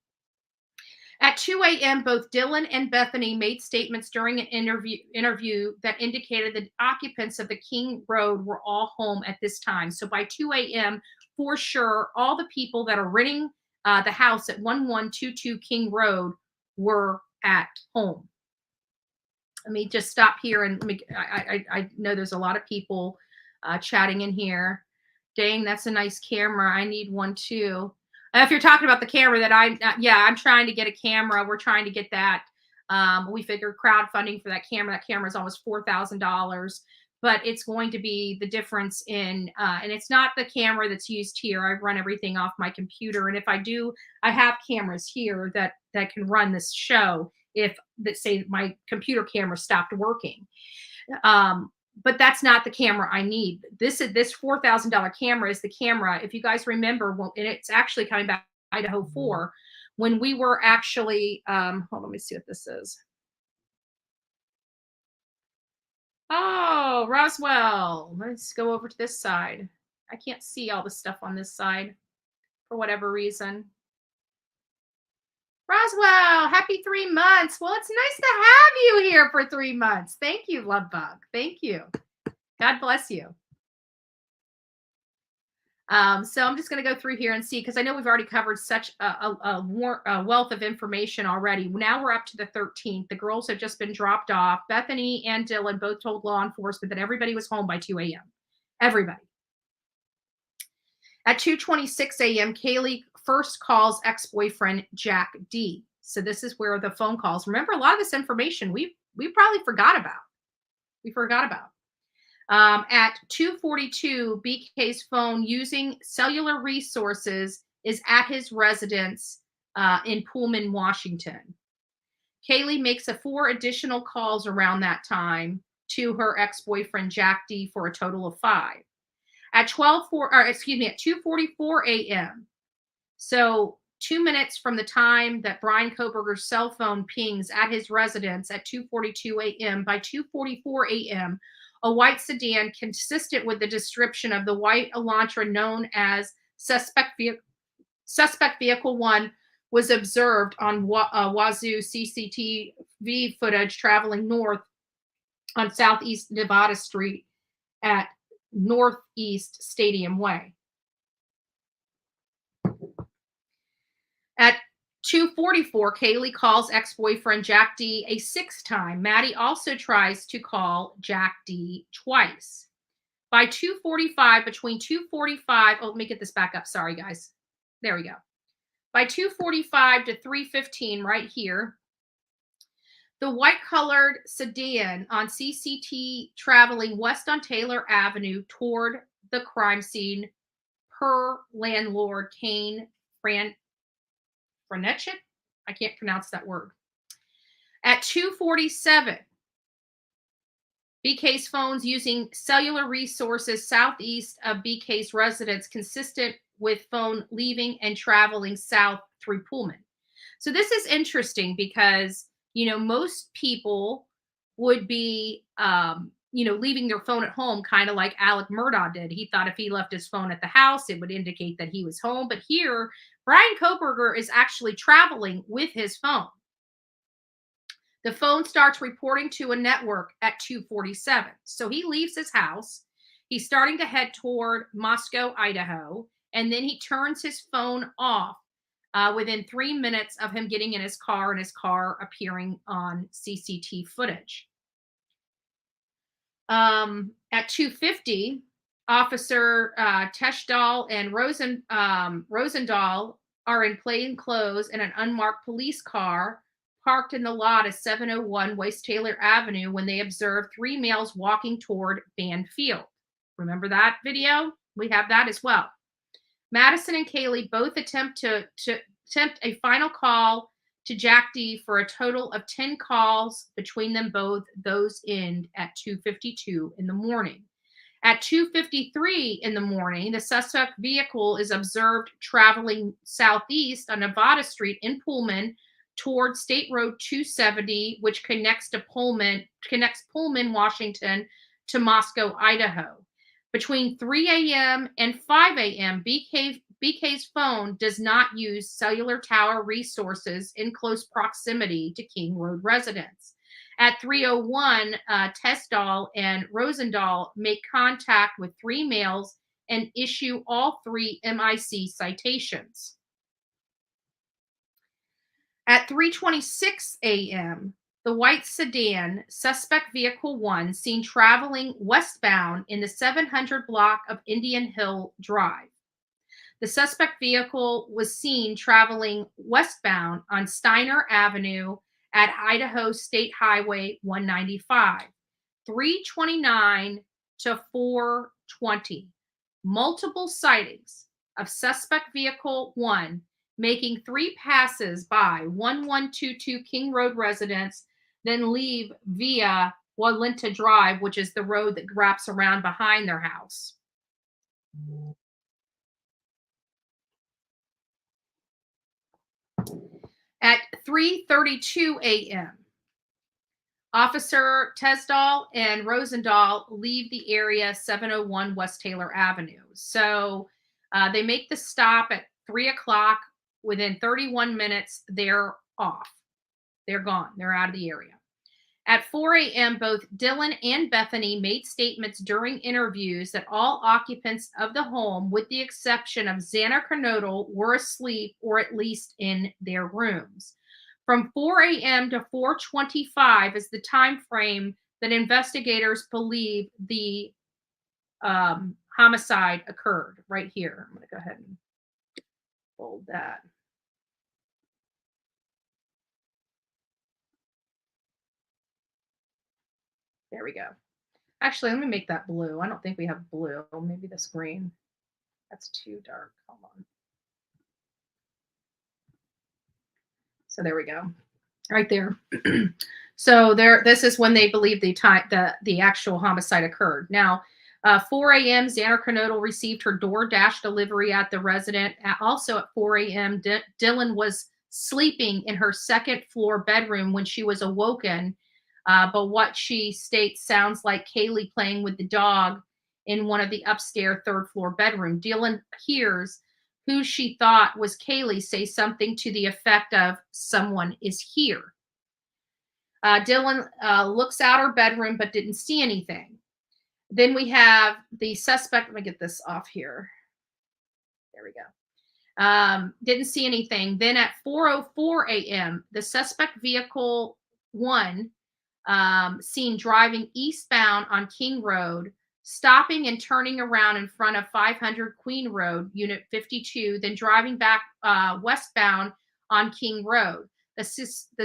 At 2 a.m., both Dylan and Bethany made statements during an interview that indicated the occupants of the King Road were all home at this time. So by 2 a.m., for sure, all the people that are renting the house at 1122 King Road were at home. Let me just stop here and I know there's a lot of people chatting in here. Dang, that's a nice camera. I need one too. If you're talking about the camera that I'm trying to get a camera. We're trying to get that. We figured crowdfunding for that camera. That camera is almost $4,000, but it's going to be the difference in, and it's not the camera that's used here. I've run everything off my computer. And if I do, I have cameras here that can run this show if, let's say, my computer camera stopped working. But that's not the camera I need. This $4,000 camera is the camera. If you guys remember, and it's actually coming back to Idaho 4, when we were actually, hold on, let me see what this is. Oh, Roswell. Let's go over to this side. I can't see all the stuff on this side for whatever reason. Roswell, happy 3 months. Well, it's nice to have you here for 3 months. Thank you, Love Bug. Thank you. God bless you. So I'm just going to go through here and see, because I know we've already covered such a wealth of information already. Now we're up to the 13th. The girls have just been dropped off. Bethany and Dylan both told law enforcement that everybody was home by 2 a.m. Everybody. At 2:26 a.m., Kaylee first calls ex-boyfriend Jack D. So this is where the phone calls. Remember, a lot of this information we probably forgot about. At 2:42, BK's phone using cellular resources is at his residence in Pullman, Washington. Kaylee makes 4 additional calls around that time to her ex-boyfriend Jack D for a total of 5. At 2:44 a.m. So 2 minutes from the time that Brian Koberger's cell phone pings at his residence at 2:42 a.m., by 2:44 a.m., a white sedan consistent with the description of the white Elantra known as Suspect Vehicle 1 was observed on Wazoo CCTV footage traveling north on Southeast Nevada Street at Northeast Stadium Way. At 2:44, Kaylee calls ex-boyfriend Jack D a 6th time. Maddie also tries to call Jack D twice. By 2:45, between 2:45, let me get this back up. Sorry, guys. There we go. By 2:45 to 3:15, right here, the white-colored sedan on CCT traveling west on Taylor Avenue toward the crime scene per landlord Kane Franetchik? I can't pronounce that word. At 2:47, BK's phones using cellular resources southeast of BK's residence consistent with phone leaving and traveling south through Pullman. So this is interesting because, most people would be, leaving their phone at home, kind of like Alec Murdaugh did. He thought if he left his phone at the house, it would indicate that he was home. But here, Brian Koberger is actually traveling with his phone. The phone starts reporting to a network at 2:47. So he leaves his house. He's starting to head toward Mascow, Idaho. And then he turns his phone off within 3 minutes of him getting in his car and his car appearing on CCT footage. At 2:50, Officer Teschdahl and Rosendahl are in plain clothes in an unmarked police car parked in the lot of 701 West Taylor Avenue when they observe 3 males walking toward Band Field. Remember that video? We have that as well. Madison and Kaylee both attempt a final call to Jack D for a total of 10 calls. Between them both, those end at 2:52 in the morning. At 2:53 in the morning, the suspect vehicle is observed traveling southeast on Nevada Street in Pullman toward State Road 270, which connects Pullman, Washington to Mascow, Idaho. Between 3 a.m. and 5 a.m., BK's phone does not use cellular tower resources in close proximity to King Road residents. At 3:01, Tesdall and Rosendahl make contact with 3 males and issue all 3 MIC citations. At 3:26 a.m., the white sedan, suspect vehicle 1, seen traveling westbound in the 700 block of Indian Hill Drive. The suspect vehicle was seen traveling westbound on Steiner Avenue at Idaho State Highway 195, 3:29 to 4:20. Multiple sightings of suspect vehicle 1 making 3 passes by 1122 King Road residents, then leave via Walenta Drive, which is the road that wraps around behind their house. At 3:32 a.m., Officer Tesdall and Rosendahl leave the area 701 West Taylor Avenue. So they make the stop at 3 o'clock. Within 31 minutes, they're off. They're gone. They're out of the area. At 4 a.m., both Dylan and Bethany made statements during interviews that all occupants of the home, with the exception of Xana Kernodle, were asleep or at least in their rooms. From 4 a.m. to 4:25 is the time frame that investigators believe the homicide occurred. Right here. I'm going to go ahead and bold that. There we go. Actually, let me make that blue. I don't think we have blue. Maybe this green. That's too dark. Hold on. So there we go. Right there. So there, this is when they believe the actual homicide occurred. Now, 4 a.m., Xana Kernodle received her DoorDash delivery at the resident. Also at 4 a.m., Dylan was sleeping in her second floor bedroom when she was awoken. But what she states sounds like Kaylee playing with the dog in one of the upstairs third floor bedroom. Dylan hears who she thought was Kaylee say something to the effect of, "Someone is here." Dylan looks out her bedroom but didn't see anything. Then we have the suspect. Let me get this off here. There we go. Didn't see anything. Then at 4:04 a.m., the suspect vehicle 1 seen driving eastbound on King Road, stopping and turning around in front of 500 Queen Road, Unit 52, then driving back westbound on King Road. The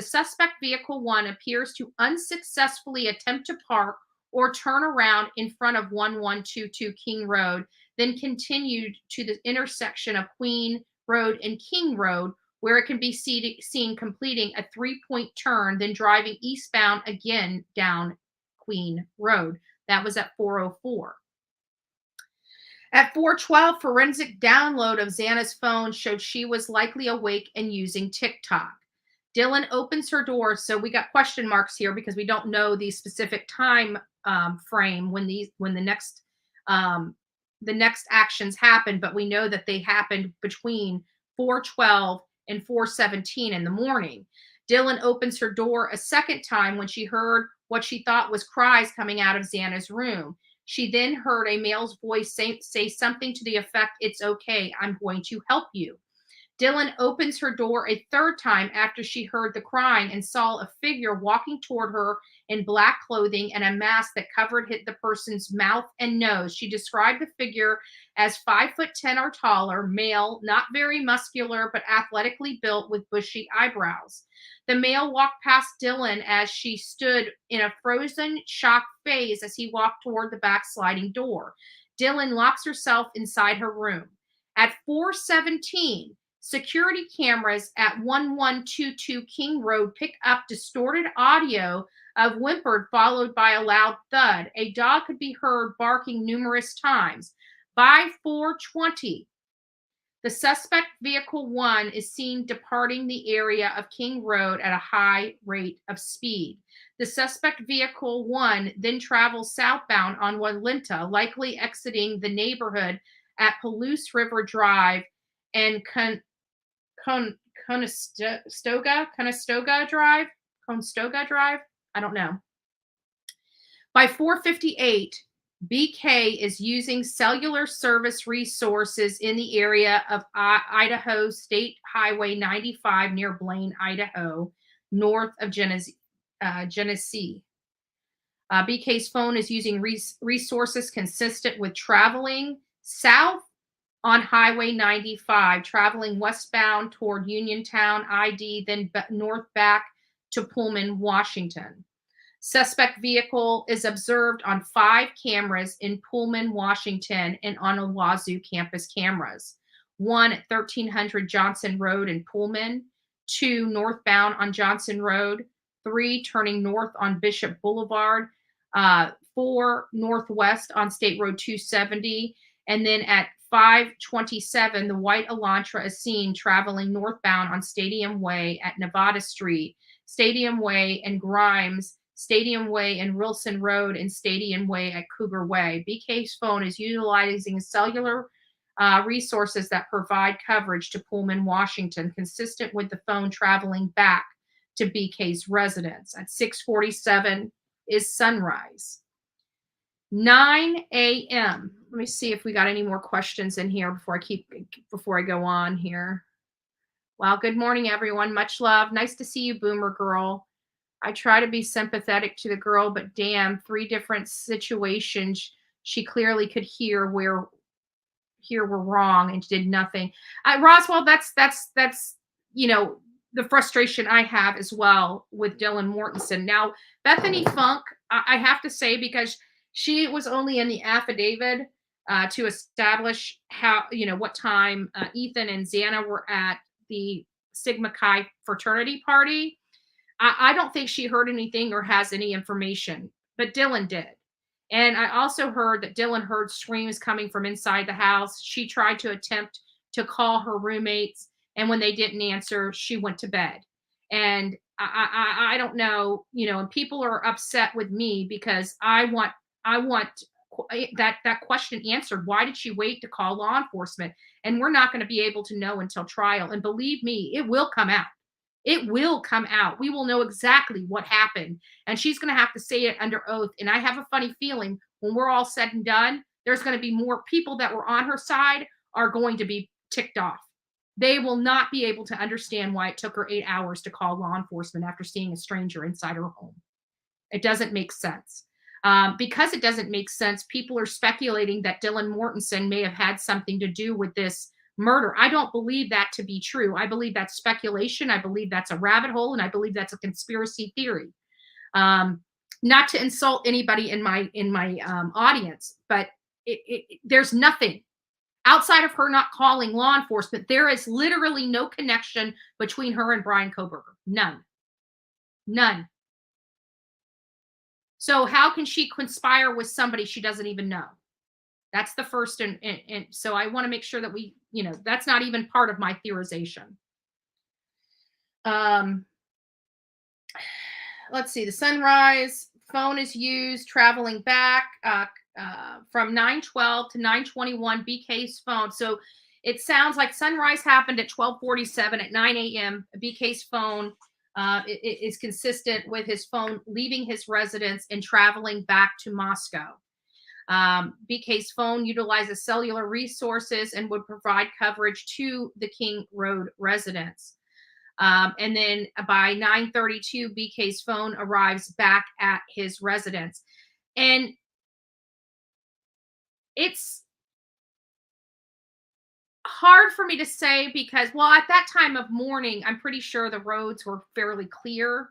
suspect vehicle 1 appears to unsuccessfully attempt to park or turn around in front of 1122 King Road, then continued to the intersection of Queen Road and King Road, where it can be seen completing a 3-point turn, then driving eastbound again down Queen Road. That was at 4:04. At 4:12, forensic download of Xana's phone showed she was likely awake and using TikTok. Dylan opens her door. So we got question marks here because we don't know the specific time frame when the next actions happened, but we know that they happened between 4:12 and 4:17 in the morning. Dylan opens her door a second time when she heard what she thought was cries coming out of Xana's room. She then heard a male's voice say something to the effect, "It's okay, I'm going to help you." Dylan opens her door a third time after she heard the crying and saw a figure walking toward her in black clothing and a mask that covered the person's mouth and nose. She described the figure as 5'10" or taller, male, not very muscular, but athletically built with bushy eyebrows. The male walked past Dylan as she stood in a frozen shock phase as he walked toward the back sliding door. Dylan locks herself inside her room. At 4:17, Security cameras at 1122 King Road pick up distorted audio of whimpered followed by a loud thud. A dog could be heard barking numerous times. By 4:20, the suspect vehicle 1 is seen departing the area of King Road at a high rate of speed. The suspect vehicle 1 then travels southbound on Walenta, likely exiting the neighborhood at Palouse River Drive and Conestoga Drive. I don't know. By 4:58, BK is using cellular service resources in the area of Idaho State Highway 95 near Blaine, Idaho, north of Genesee. BK's phone is using resources consistent with traveling south on Highway 95, traveling westbound toward Uniontown ID, then north back to Pullman, Washington. Suspect vehicle is observed on 5 cameras in Pullman, Washington, and on a Wazoo campus cameras. 1 at 1300 Johnson Road in Pullman, 2 northbound on Johnson Road, 3 turning north on Bishop Boulevard, 4 northwest on State Road 270, and then at 5:27, the white Elantra is seen traveling northbound on Stadium Way at Nevada Street, Stadium Way and Grimes, Stadium Way and Wilson Road, and Stadium Way at Cougar Way. BK's phone is utilizing cellular resources that provide coverage to Pullman, Washington, consistent with the phone traveling back to BK's residence. At 6:47 is sunrise. 9 a.m. Let me see if we got any more questions in here before I go on here. Wow, good morning, everyone. Much love. Nice to see you, Boomer Girl. I try to be sympathetic to the girl, but damn, 3 different situations she clearly could hear were wrong and did nothing. Roswell, that's the frustration I have as well with Dylan Mortensen. Now, Bethany Funk, I have to say, because she was only in the affidavit to establish what time Ethan and Xana were at the Sigma Chi fraternity party. I don't think she heard anything or has any information, but Dylan did. And I also heard that Dylan heard screams coming from inside the house. She tried to attempt to call her roommates, and when they didn't answer, she went to bed. And I don't know, and people are upset with me because I want that question answered. Why did she wait to call law enforcement? And we're not going to be able to know until trial. And believe me, it will come out. It will come out. We will know exactly what happened. And she's going to have to say it under oath. And I have a funny feeling when we're all said and done, there's going to be more people that were on her side are going to be ticked off. They will not be able to understand why it took her 8 hours to call law enforcement after seeing a stranger inside her home. It doesn't make sense. Because it doesn't make sense, people are speculating that Dylan Mortensen may have had something to do with this murder. I don't believe that to be true. I believe that's speculation. I believe that's a rabbit hole, and I believe that's a conspiracy theory. Not to insult anybody in my audience, but there's nothing outside of her not calling law enforcement. There is literally no connection between her and Brian Koberger. None. So how can she conspire with somebody she doesn't even know? That's the first. And so I want to make sure that we, that's not even part of my theorization. Let's see. The sunrise phone is used traveling back from 9:12 to 9:21 BK's phone. So it sounds like sunrise happened at 12:47 at 9 a.m. BK's phone is consistent with his phone leaving his residence and traveling back to Mascow. BK's phone utilizes cellular resources and would provide coverage to the King Road residents. And then by 9:32, BK's phone arrives back at his residence. And it's hard for me to say because, at that time of morning, I'm pretty sure the roads were fairly clear.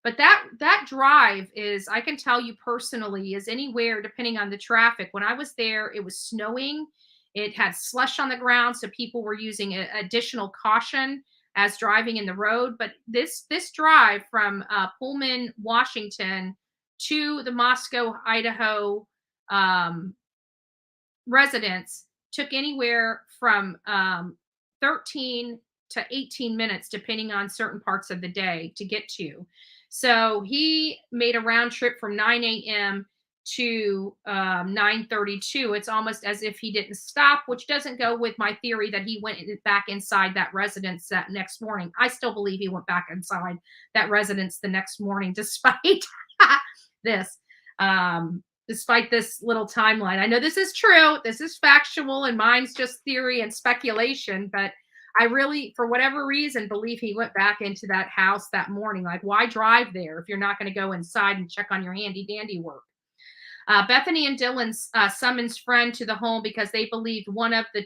But that drive is, I can tell you personally, is anywhere, depending on the traffic. When I was there, it was snowing. It had slush on the ground, so people were using additional caution as driving in the road. But this drive from Pullman, Washington, to the Mascow, Idaho residence took anywhere from 13 to 18 minutes, depending on certain parts of the day, to get to. So he made a round trip from 9 a.m. to 9:32. It's almost as if he didn't stop, which doesn't go with my theory that he went back inside that residence that next morning. I still believe he went back inside that residence the next morning, despite this. Despite this little timeline. I know this is true. This is factual, and mine's just theory and speculation, but I really, for whatever reason, believe he went back into that house that morning. Like, why drive there if you're not going to go inside and check on your handy dandy work? Bethany and Dylan summons friend to the home because they believed one of the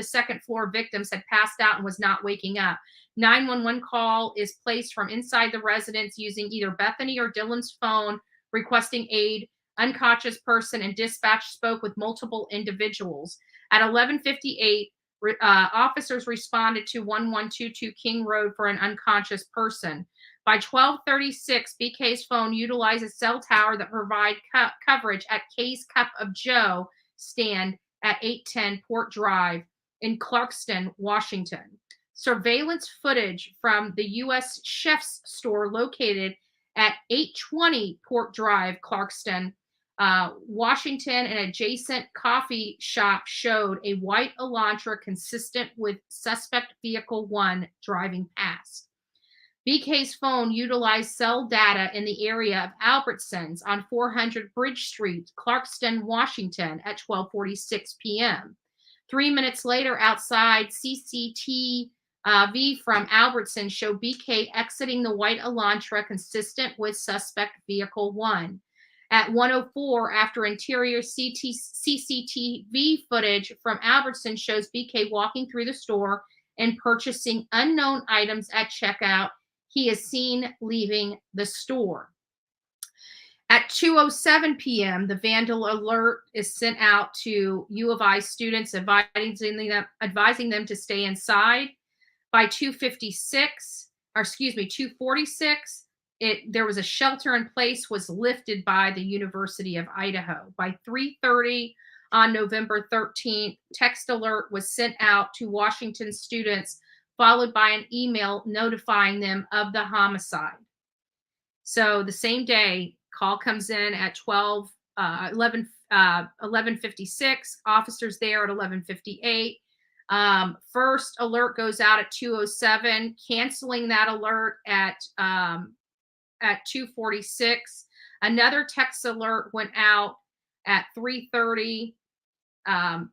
second floor victims had passed out and was not waking up. 911 call is placed from inside the residence using either Bethany or Dylan's phone, requesting aid. Unconscious person, and dispatch spoke with multiple individuals. At 11:58, officers responded to 1122 King Road for an unconscious person. By 12:36, BK's phone utilized a cell tower that provide coverage at Kay's Cup of Joe stand at 810 Port Drive in Clarkston, Washington. Surveillance footage from the U.S. Chef's store located at 820 Port Drive, Clarkston, Washington, and adjacent coffee shop showed a white Elantra consistent with suspect vehicle 1 driving past. BK's phone utilized cell data in the area of Albertsons on 400 Bridge Street, Clarkston, Washington at 12:46 p.m. 3 minutes later, outside, CCTV from Albertsons showed BK exiting the white Elantra consistent with suspect vehicle 1. At 1:04, after interior CCTV footage from Albertsons shows BK walking through the store and purchasing unknown items at checkout, he is seen leaving the store. At 2:07 p.m., the vandal alert is sent out to U of I students, advising them to stay inside. By 2:46, there was a shelter in place was lifted by the University of Idaho. By 3:30 on November 13th, text alert was sent out to Washington students, followed by an email notifying them of the homicide. So the same day, call comes in at 11:56. Officers there at 11:58. First alert goes out at 2:07, canceling that alert at 2:46. Another text alert went out at 3:30,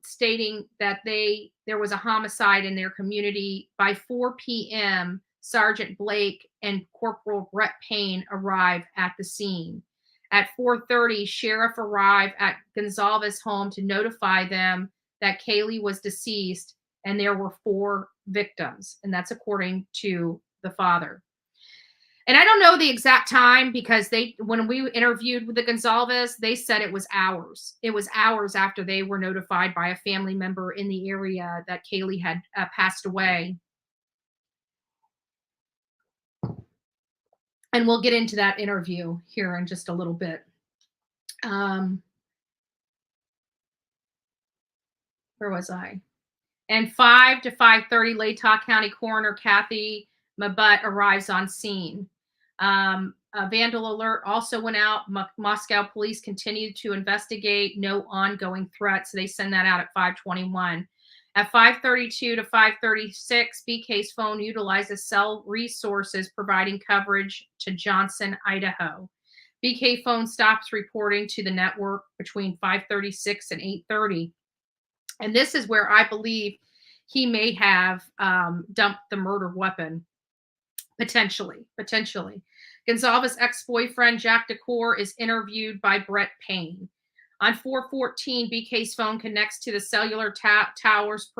stating that there was a homicide in their community. By 4 p.m., Sergeant Blake and Corporal Brett Payne arrived at the scene. At 4:30, sheriff arrived at Gonzalez home to notify them that Kaylee was deceased and there were 4 victims. And that's according to the father. And I don't know the exact time because when we interviewed with the Gonzalez, they said it was hours. It was hours after they were notified by a family member in the area that Kaylee had passed away. And we'll get into that interview here in just a little bit. Where was I? And 5 to 5:30, Latah County Coroner Kathy Mabut arrives on scene. A vandal alert also went out. Moscow police continued to investigate. No ongoing threats. So they send that out at 5:21. At 5:32 to 5:36, BK's phone utilizes cell resources, providing coverage to Johnson, Idaho. BK phone stops reporting to the network between 5:36 and 8:30. And this is where I believe he may have dumped the murder weapon, potentially. Gonzalez's ex-boyfriend, Jack DeCore, is interviewed by Brett Payne. On 4:14, BK's phone connects to the cellular towers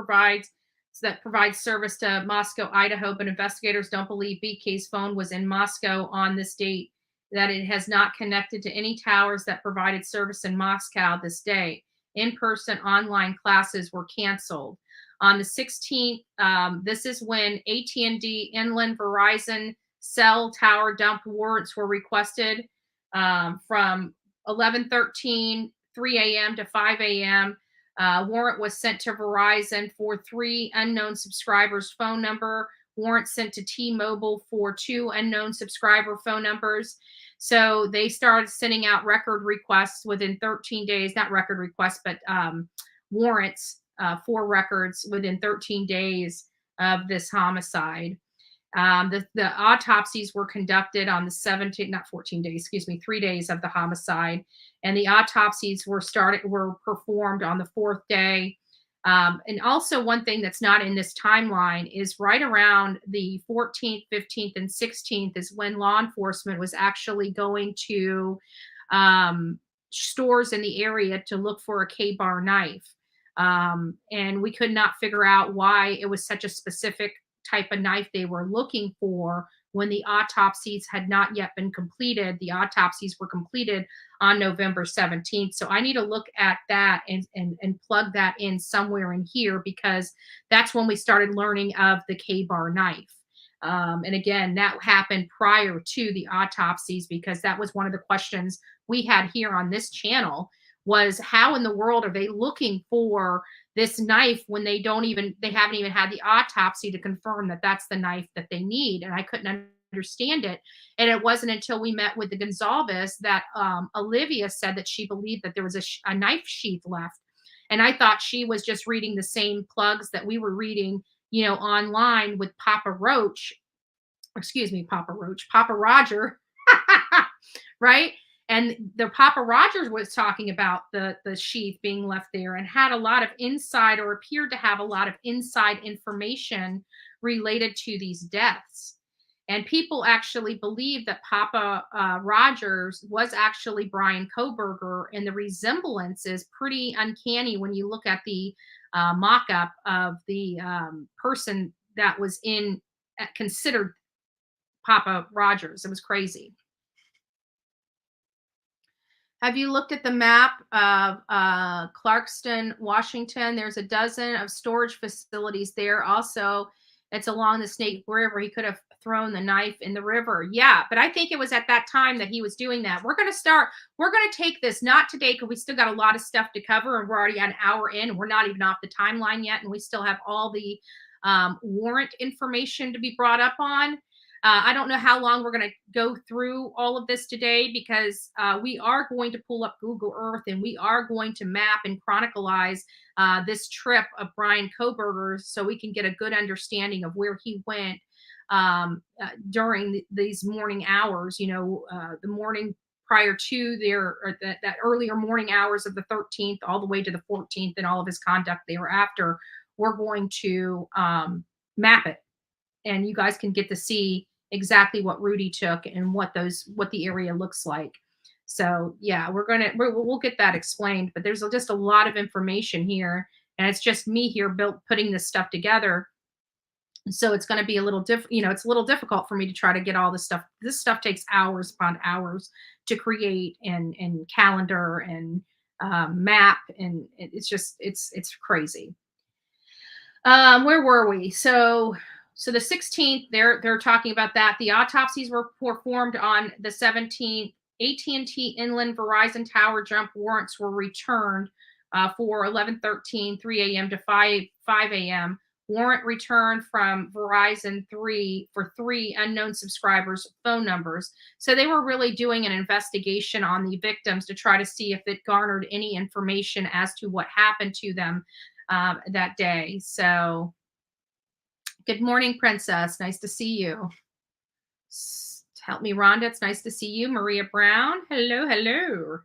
that provides service to Mascow, Idaho, but investigators don't believe BK's phone was in Moscow on this date, that it has not connected to any towers that provided service in Moscow this day. in-person online classes were canceled. On the 16th, this is when AT&T, Inland, Verizon cell tower dump warrants were requested from 11:13, 3 a.m. to 5 a.m. Warrant was sent to Verizon for 3 unknown subscribers' phone number. Warrant sent to T-Mobile for 2 unknown subscriber phone numbers. So they started sending out record requests within 13 days, not record requests, but warrants for records within 13 days of this homicide. The autopsies were conducted on the 17th, not 14 days, excuse me, 3 days of the homicide. And the autopsies were performed on the 4th day. And also one thing that's not in this timeline is right around the 14th, 15th, and 16th is when law enforcement was actually going to stores in the area to look for a K-bar knife. And we could not figure out why it was such a specific type of knife they were looking for when the autopsies had not yet been completed. The autopsies were completed on November 17th. So I need to look at that and plug that in somewhere in here, because that's when we started learning of the K-bar knife. And again, that happened prior to the autopsies, because that was one of the questions we had here on this channel, was how in the world are they looking for this knife when they haven't even had the autopsy to confirm that that's the knife that they need. And I couldn't understand it. And it wasn't until we met with the Gonzalez that Olivia said that she believed that there was a knife sheath left. And I thought she was just reading the same plugs that we were reading, online with Papa Roger, right? And the Papa Rogers was talking about the sheath being left there, and had a lot of inside, or appeared to have a lot of inside information related to these deaths. And people actually believe that Papa Rogers was actually Brian Kohberger, and the resemblance is pretty uncanny when you look at the mock-up of the person that was considered Papa Rogers. It was crazy. Have you looked at the map of Clarkston, Washington? There's a dozen of storage facilities there. Also, it's along the Snake River. He could have thrown the knife in the river. Yeah, but I think it was at that time that he was doing that. We're going to take this, not today, because we still got a lot of stuff to cover, and we're already an hour in, and we're not even off the timeline yet, and we still have all the warrant information to be brought up on. I don't know how long we're going to go through all of this today, because we are going to pull up Google Earth, and we are going to map and chronicleize this trip of Brian Kohberger, so we can get a good understanding of where he went during these morning hours, the morning prior to that earlier morning hours of the 13th all the way to the 14th, and all of his conduct thereafter. We're going to map it, and you guys can get to see exactly what Rudy took and what the area looks like. So yeah, we'll get that explained, but there's just a lot of information here, and it's just me here putting this stuff together. So it's going to be a little it's a little difficult for me to try to get all this stuff. This stuff takes hours upon hours to create and calendar and map, and it's crazy. Where were we? So the 16th, they're talking about that. The autopsies were performed on the 17th. AT&T, Inland, Verizon tower jump warrants were returned for 11:13, 3 a.m. to 5 a.m. Warrant returned from Verizon for 3 unknown subscribers' phone numbers. So they were really doing an investigation on the victims to try to see if it garnered any information as to what happened to them that day. So good morning, Princess. Nice to see you. Help me, Rhonda. It's nice to see you. Maria Brown. Hello, hello.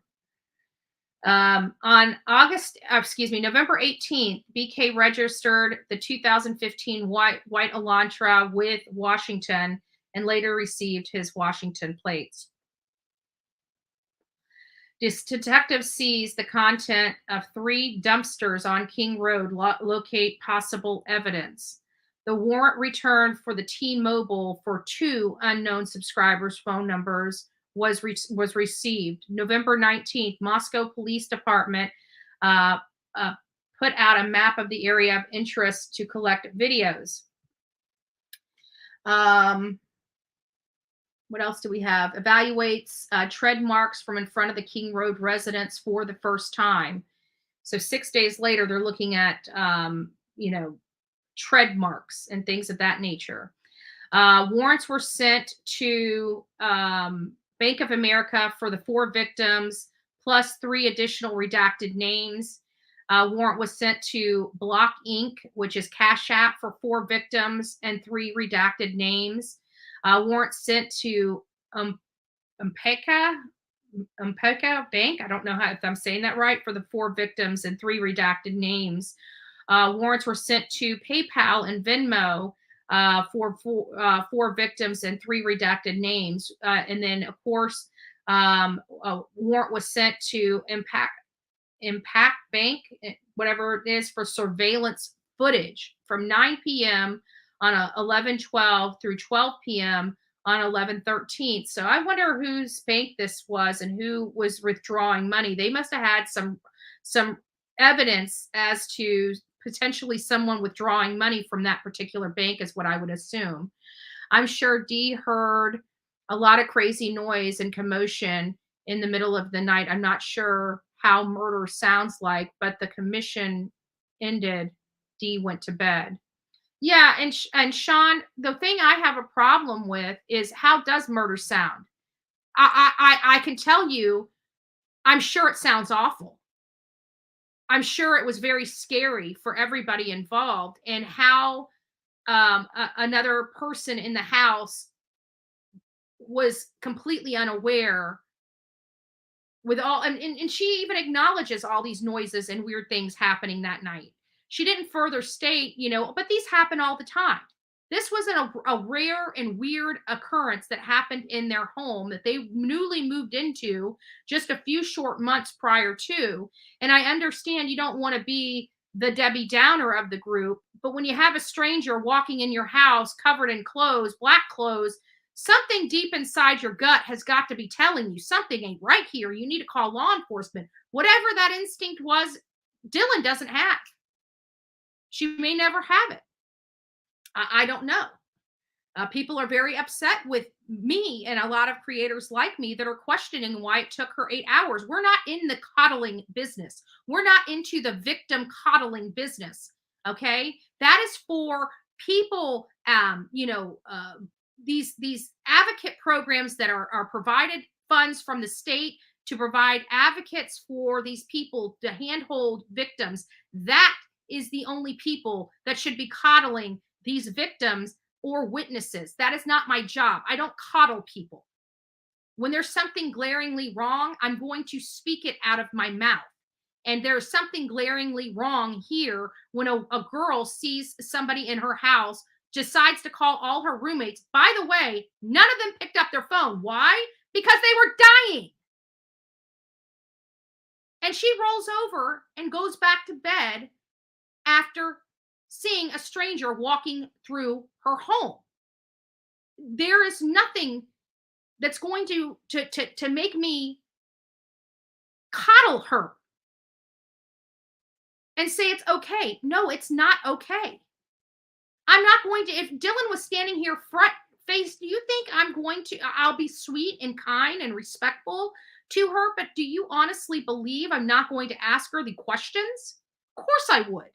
On November 18th, BK registered the 2015 white Elantra with Washington, and later received his Washington plates. This detective seized the content of 3 dumpsters on King Road, locate possible evidence. The warrant returned for the T-Mobile for 2 unknown subscribers' phone numbers was received. November 19th, Mascow Police Department uh, put out a map of the area of interest to collect videos. What else do we have? Evaluates tread marks from in front of the King Road residence for the first time. So 6 days later, they're looking at, tread marks and things of that nature. Warrants were sent to Bank of America for the 4 victims, plus 3 additional redacted names. Warrant was sent to Block Inc., which is Cash App, for 4 victims and 3 redacted names. Warrant sent to Umpeka Bank. I don't know if I'm saying that right, for the 4 victims and 3 redacted names. Warrants were sent to PayPal and Venmo for 4 victims and 3 redacted names. And then, of course, a warrant was sent to Impact Bank, whatever it is, for surveillance footage from 9 p.m. on 11/12 through 12 p.m. on 11/13. So I wonder whose bank this was and who was withdrawing money. They must have had some evidence as to potentially someone withdrawing money from that particular bank, is what I would assume. I'm sure Dee heard a lot of crazy noise and commotion in the middle of the night. I'm not sure how murder sounds like, but the commission ended. Dee went to bed. Yeah, and Sean, the thing I have a problem with is, how does murder sound? I can tell you, I'm sure it sounds awful. I'm sure it was very scary for everybody involved, and how another person in the house was completely unaware with all, and she even acknowledges all these noises and weird things happening that night. She didn't further state, but these happen all the time. This wasn't a rare and weird occurrence that happened in their home that they newly moved into just a few short months prior to. And I understand you don't want to be the Debbie Downer of the group, but when you have a stranger walking in your house covered in clothes, black clothes, something deep inside your gut has got to be telling you something ain't right here. You need to call law enforcement. Whatever that instinct was, Dylan doesn't have. She may never have it. I don't know. People are very upset with me and a lot of creators like me that are questioning why it took her 8 hours. We're not in the coddling business. We're not into the victim coddling business. Okay. That is for people, these advocate programs that are provided funds from the state to provide advocates for these people to handhold victims. That is the only people that should be coddling these victims or witnesses. That is not my job. I don't coddle people. When there's something glaringly wrong, I'm going to speak it out of my mouth. And there's something glaringly wrong here when a girl sees somebody in her house, decides to call all her roommates. By the way, none of them picked up their phone. Why? Because they were dying. And she rolls over and goes back to bed after seeing a stranger walking through her home. There is nothing that's going to make me coddle her and say it's okay. No, it's not okay. I'm not going to, if Dylan was standing here front face, do you think I'll be sweet and kind and respectful to her? But do you honestly believe I'm not going to ask her the questions? Of course I would.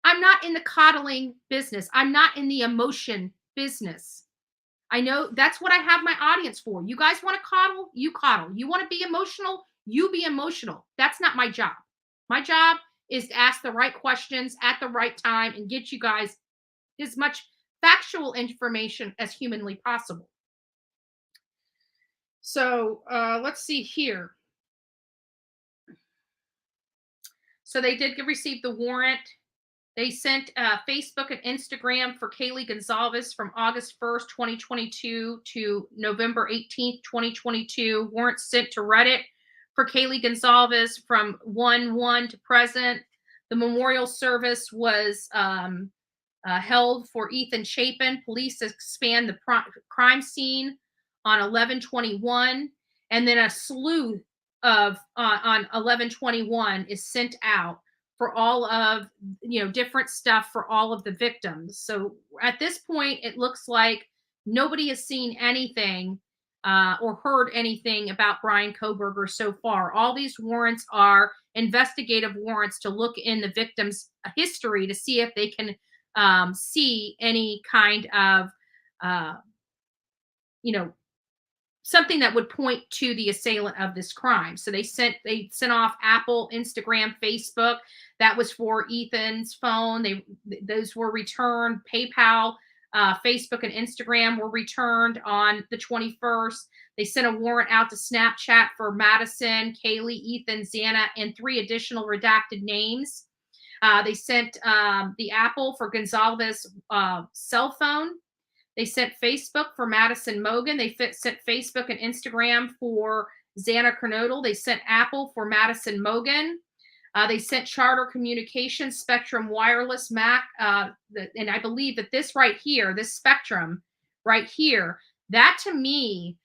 I'm not in the coddling business. I'm not in the emotion business. I know that's what I have my audience for. You guys want to coddle? You coddle. You want to be emotional? You be emotional. That's not my job. My job is to ask the right questions at the right time and get you guys as much factual information as humanly possible. So let's see here. So they did receive the warrant. They sent Facebook and Instagram for Kaylee Gonzalez from August 1st, 2022 to November 18th, 2022. Warrant sent to Reddit for Kaylee Gonzalez from 1/1 to present. The memorial service was held for Ethan Chapin. Police expand the crime scene on 11/21. And then a slew of on 11/21 is sent out for all of different stuff for all of the victims. So at this point, it looks like nobody has seen anything or heard anything about Brian Kohberger so far. All these warrants are investigative warrants to look in the victim's history to see if they can see any kind of something that would point to the assailant of this crime. So they sent off Apple, Instagram, Facebook. That was for Ethan's phone. Those were returned. PayPal, Facebook, and Instagram were returned on the 21st. They sent a warrant out to Snapchat for Madison, Kaylee, Ethan, Xana, and 3 additional redacted names. They sent the Apple for Gonzalez's cell phone. They sent Facebook for Madison Mogan. They sent Facebook and Instagram for Xana Kernodle. They sent Apple for Madison Mogan. They sent Charter Communications, Spectrum Wireless, Mac. And I believe that this right here, this Spectrum right here, that to me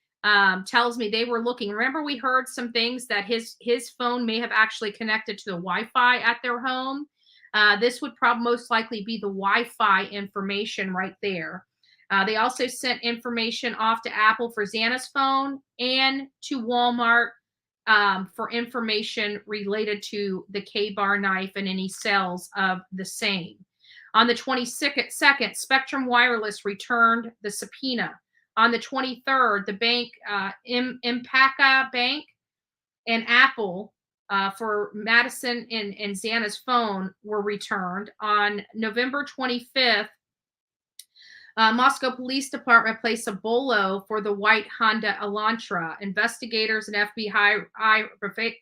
tells me they were looking. Remember, we heard some things that his phone may have actually connected to the Wi-Fi at their home. This would probably most likely be the Wi-Fi information right there. They also sent information off to Apple for Xana's phone and to Walmart for information related to the K-bar knife and any sales of the same. On the 22nd, Spectrum Wireless returned the subpoena. On the 23rd, the bank, Impaca Bank and Apple for Madison and Xana's phone were returned. On November 25th, Mascow Police Department placed a bolo for the white Honda Elantra. Investigators and FBI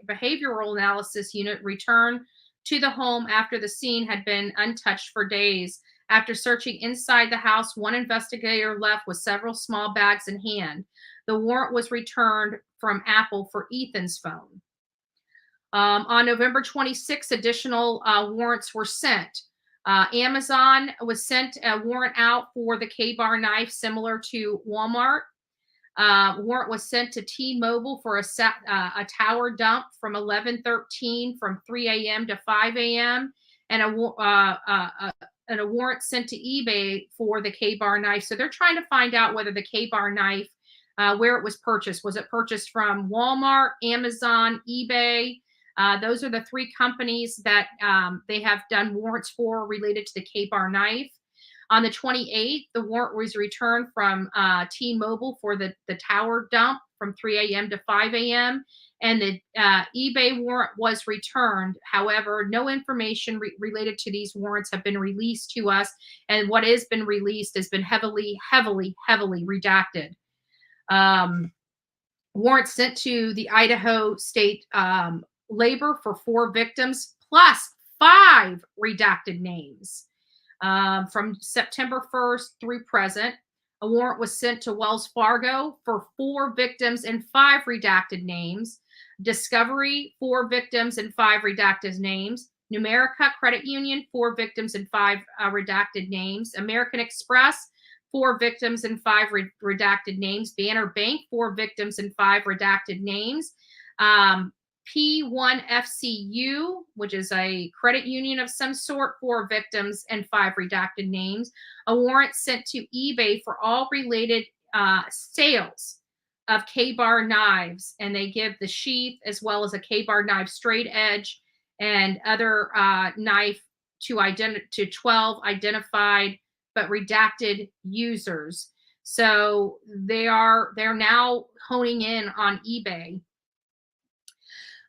Behavioral Analysis Unit returned to the home after the scene had been untouched for days. After searching inside the house, one investigator left with several small bags in hand. The warrant was returned from Apple for Ethan's phone. On November 26, additional warrants were sent. Amazon was sent a warrant out for the K-bar knife, similar to Walmart. Warrant was sent to T-Mobile for a tower dump from 11/13 from 3 a.m. to 5 a.m. and a warrant sent to eBay for the K-bar knife. So they're trying to find out whether the K-bar knife, where it was purchased. Was it purchased from Walmart, Amazon, eBay? Those are the 3 companies that they have done warrants for related to the K-bar knife. On the 28th, the warrant was returned from T-Mobile for the tower dump from 3 a.m. to 5 a.m. And the eBay warrant was returned. However, no information related to these warrants have been released to us. And what has been released has been heavily, heavily, heavily redacted. Warrants sent to the Idaho State Labor for 4 victims, plus 5 redacted names. From September 1st through present, a warrant was sent to Wells Fargo for 4 victims and 5 redacted names. Discovery, 4 victims and 5 redacted names. Numerica Credit Union, 4 victims and 5 redacted names. American Express, 4 victims and 5 redacted names. Banner Bank, 4 victims and 5 redacted names. P1FCU, which is a credit union of some sort, 4 victims and 5 redacted names. A warrant sent to eBay for all related sales of K-bar knives, and they give the sheath as well as a K-bar knife straight edge and other knife to 12 identified but redacted users. So they're now honing in on eBay.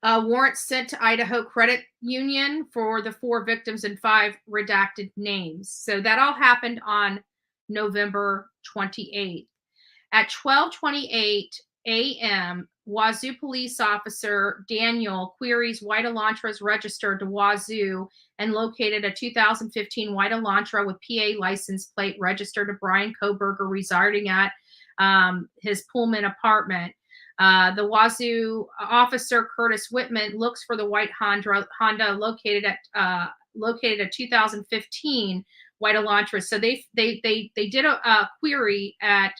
Warrants sent to Idaho Credit Union for the 4 victims and 5 redacted names. So that all happened on November 28th. At 12:28 a.m., Wazoo police officer Daniel queries white Elantras registered to Wazoo and located a 2015 white Elantra with PA license plate registered to Brian Kohberger residing at his Pullman apartment. The Wazoo officer Curtis Whitman looks for the white Honda located at 2015 white Elantra. So they did a query at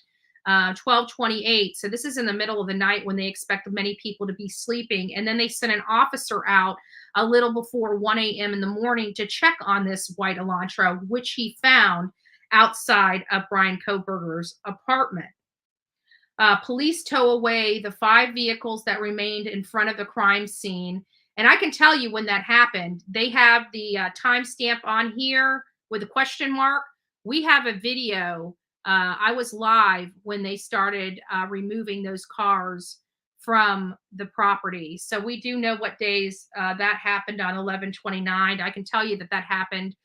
12:28. So this is in the middle of the night when they expect many people to be sleeping. And then they sent an officer out a little before 1 a.m. in the morning to check on this white Elantra, which he found outside of Brian Kohberger's apartment. Police tow away the 5 vehicles that remained in front of the crime scene. And I can tell you when that happened. They have the timestamp on here with a question mark. We have a video. I was live when they started removing those cars from the property. So we do know what days that happened on 11/29. I can tell you that that happened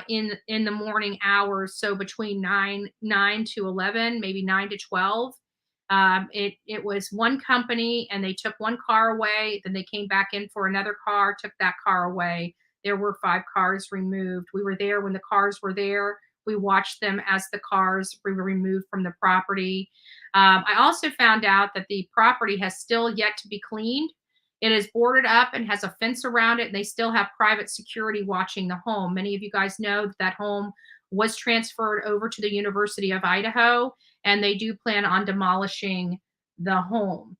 in the morning hours. So between 9 to 11, maybe 9 to 12. It was one company, and they took one car away. Then they came back in for another car, took that car away. There were 5 cars removed. We were there when the cars were there. We watched them as the cars were removed from the property. I also found out that the property has still yet to be cleaned. It is boarded up and has a fence around it, and they still have private security watching the home. Many of you guys know that that home was transferred over to the University of Idaho, and they do plan on demolishing the home.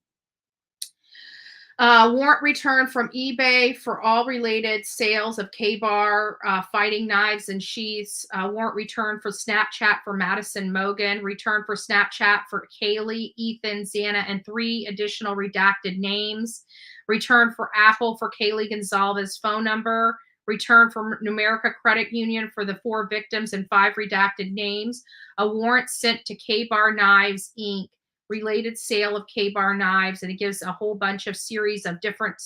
Warrant returned from eBay for all related sales of K-bar, fighting knives and sheaths. Warrant returned for Snapchat for Madison Mogan. Returned for Snapchat for Kaylee, Ethan, Xana, and 3 additional redacted names. Returned for Apple for Kaylee Gonzalez's phone number. Returned from Numerica Credit Union for the 4 victims and 5 redacted names. A warrant sent to K-Bar Knives, Inc., related sale of K-Bar knives, and it gives a whole bunch of series of different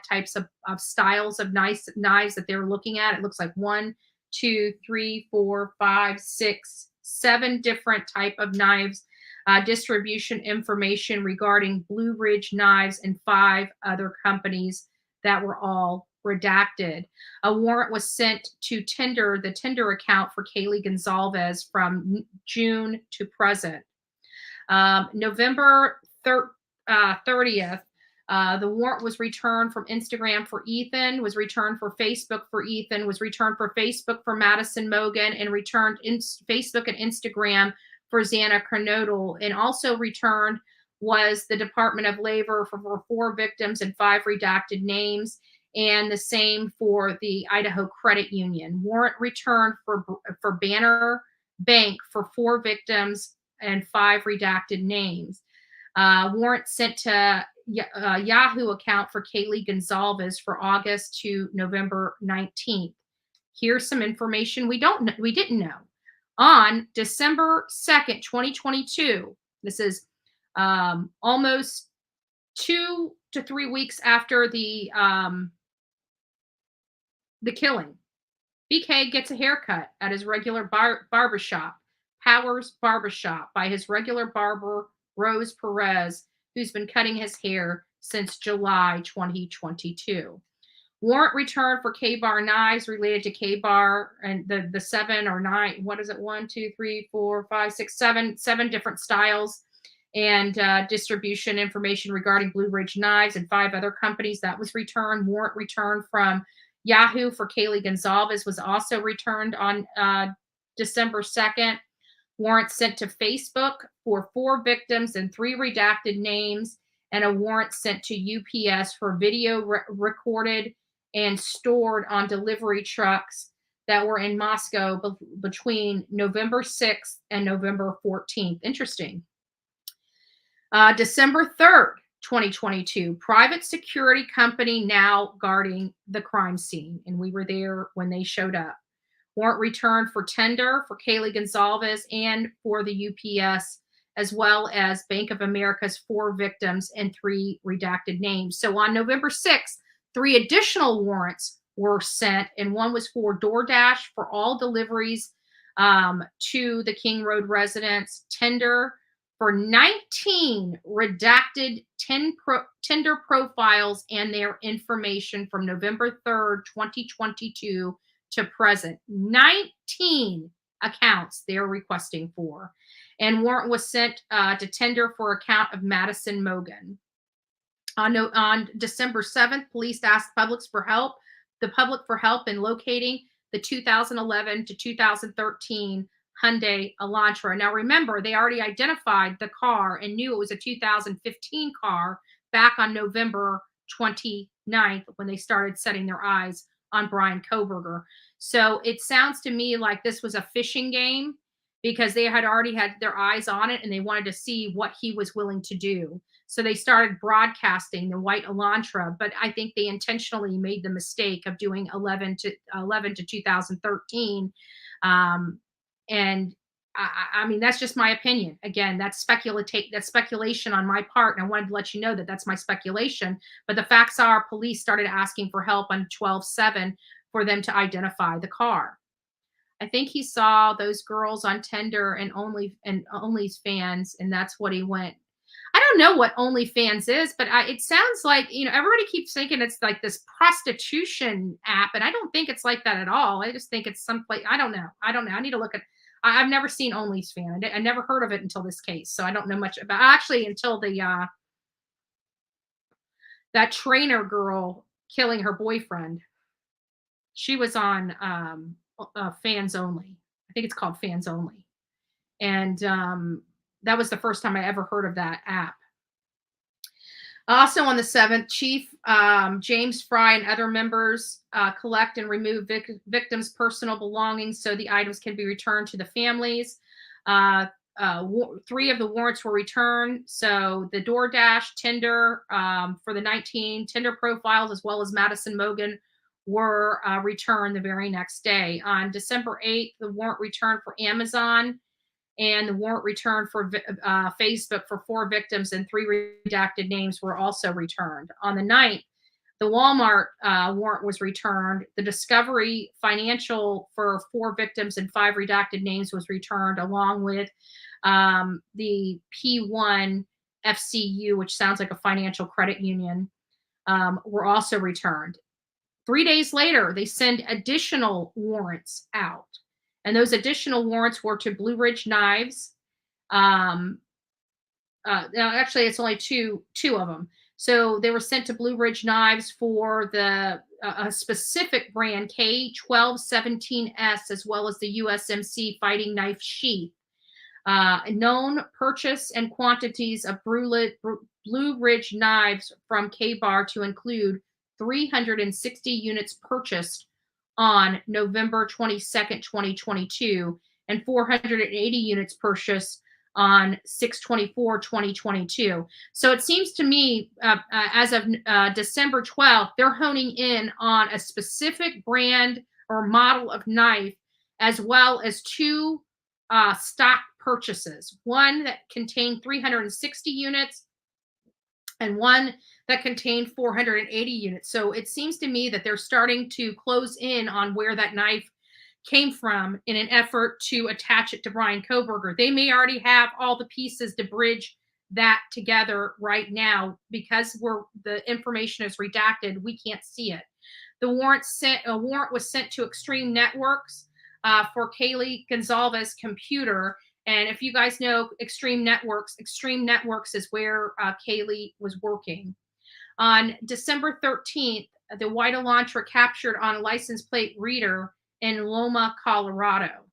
types of styles of knives that they're looking at. It looks like 1, 2, 3, 4, 5, 6, 7 different type of knives. Distribution information regarding Blue Ridge Knives and 5 other companies that were all redacted. A warrant was sent to Tinder, the Tinder account for Kaylee Gonzalez from June to present. November 30th, the warrant was returned from Instagram for Ethan, was returned for Facebook for Ethan, was returned for Facebook for Madison Mogan, and returned Facebook and Instagram for Xana Kernodle. And also returned was the Department of Labor for 4 victims and 5 redacted names, and the same for the Idaho Credit Union. Warrant returned for Banner Bank for 4 victims and 5 redacted names. Warrant sent to Yahoo account for Kaylee Gonzalez for August to November 19th. Here's some information we didn't know. On December 2nd, 2022, this is almost 2 to 3 weeks after the killing, BK gets a haircut at his regular barbershop, Powers Barbershop, by his regular barber, Rose Perez, who's been cutting his hair since July 2022. Warrant returned for K-Bar knives related to K-Bar and the 7 or 9, what is it? 1, 2, 3, 4, 5, 6, 7 different styles, and distribution information regarding Blue Ridge Knives and 5 other companies that was returned. Warrant returned from Yahoo for Kaylee Gonzalez was also returned on December 2nd. Warrant sent to Facebook for 4 victims and 3 redacted names, and a warrant sent to UPS for video recorded and stored on delivery trucks that were in Mascow between November 6th and November 14th. Interesting. December 3rd, 2022, private security company now guarding the crime scene, and we were there when they showed up. Warrant returned for Tinder for Kaylee Gonzalez and for the UPS, as well as Bank of America's 4 victims and 3 redacted names. So on November 6th, 3 additional warrants were sent, and one was for DoorDash for all deliveries to the King Road residence, Tinder for 19 redacted Tinder profiles and their information from November 3rd, 2022 to present. 19 accounts they're requesting for. And warrant was sent to Tinder for account of Madison Mogan. On December 7th, police asked the public for help in locating the 2011 to 2013 Hyundai Elantra. Now, remember, they already identified the car and knew it was a 2015 car back on November 29th when they started setting their eyes on Brian Kohberger. So it sounds to me like this was a fishing game because they had already had their eyes on it and they wanted to see what he was willing to do. So they started broadcasting the white Elantra, but I think they intentionally made the mistake of doing 11 to 2013. And I mean, that's just my opinion. Again, that's speculation on my part. And I wanted to let you know that that's my speculation. But the facts are police started asking for help on 12/7 for them to identify the car. I think he saw those girls on Tinder and OnlyFans, and that's what he went. I don't know what OnlyFans is, but it sounds like, everybody keeps thinking it's like this prostitution app, and I don't think it's like that at all. I just think it's someplace. I don't know. I need to look at. I've never seen OnlyFans. I never heard of it until this case, so I don't know much about. Actually, until that trainer girl killing her boyfriend. She was on Fans Only. I think it's called Fans Only, and that was the first time I ever heard of that app. Also on the 7th, Chief James Fry and other members collect and remove victims' personal belongings so the items can be returned to the families. 3 of the warrants were returned. So the DoorDash, Tinder, for the 19 Tinder profiles, as well as Madison Mogan, were returned the very next day. On December 8th, the warrant returned for Amazon, and the warrant returned for Facebook for 4 victims, and 3 redacted names were also returned. On the 9th, the Walmart warrant was returned. The Discovery Financial for 4 victims and 5 redacted names was returned, along with the P1 FCU, which sounds like a financial credit union, were also returned. 3 days later, they send additional warrants out. And those additional warrants were to Blue Ridge Knives. Now, actually, it's only two of them. So they were sent to Blue Ridge Knives for the a specific brand K1217S, as well as the USMC fighting knife sheath. Known purchase and quantities of Blue Ridge Knives from K-Bar to include 360 units purchased on November 22nd, 2022, and 480 units purchased on 6/24/2022. So it seems to me, as of December 12th, they're honing in on a specific brand or model of knife, as well as 2 stock purchases. One that contained 360 units and one that contained 480 units. So it seems to me that they're starting to close in on where that knife came from in an effort to attach it to Brian Kohberger. They may already have all the pieces to bridge that together right now. Because the information is redacted, we can't see it. The warrant was sent to Extreme Networks for Kaylee Gonzalez's computer. And if you guys know Extreme Networks is where Kaylee was working. On December 13th, the white Elantra captured on a license plate reader in Loma, Colorado.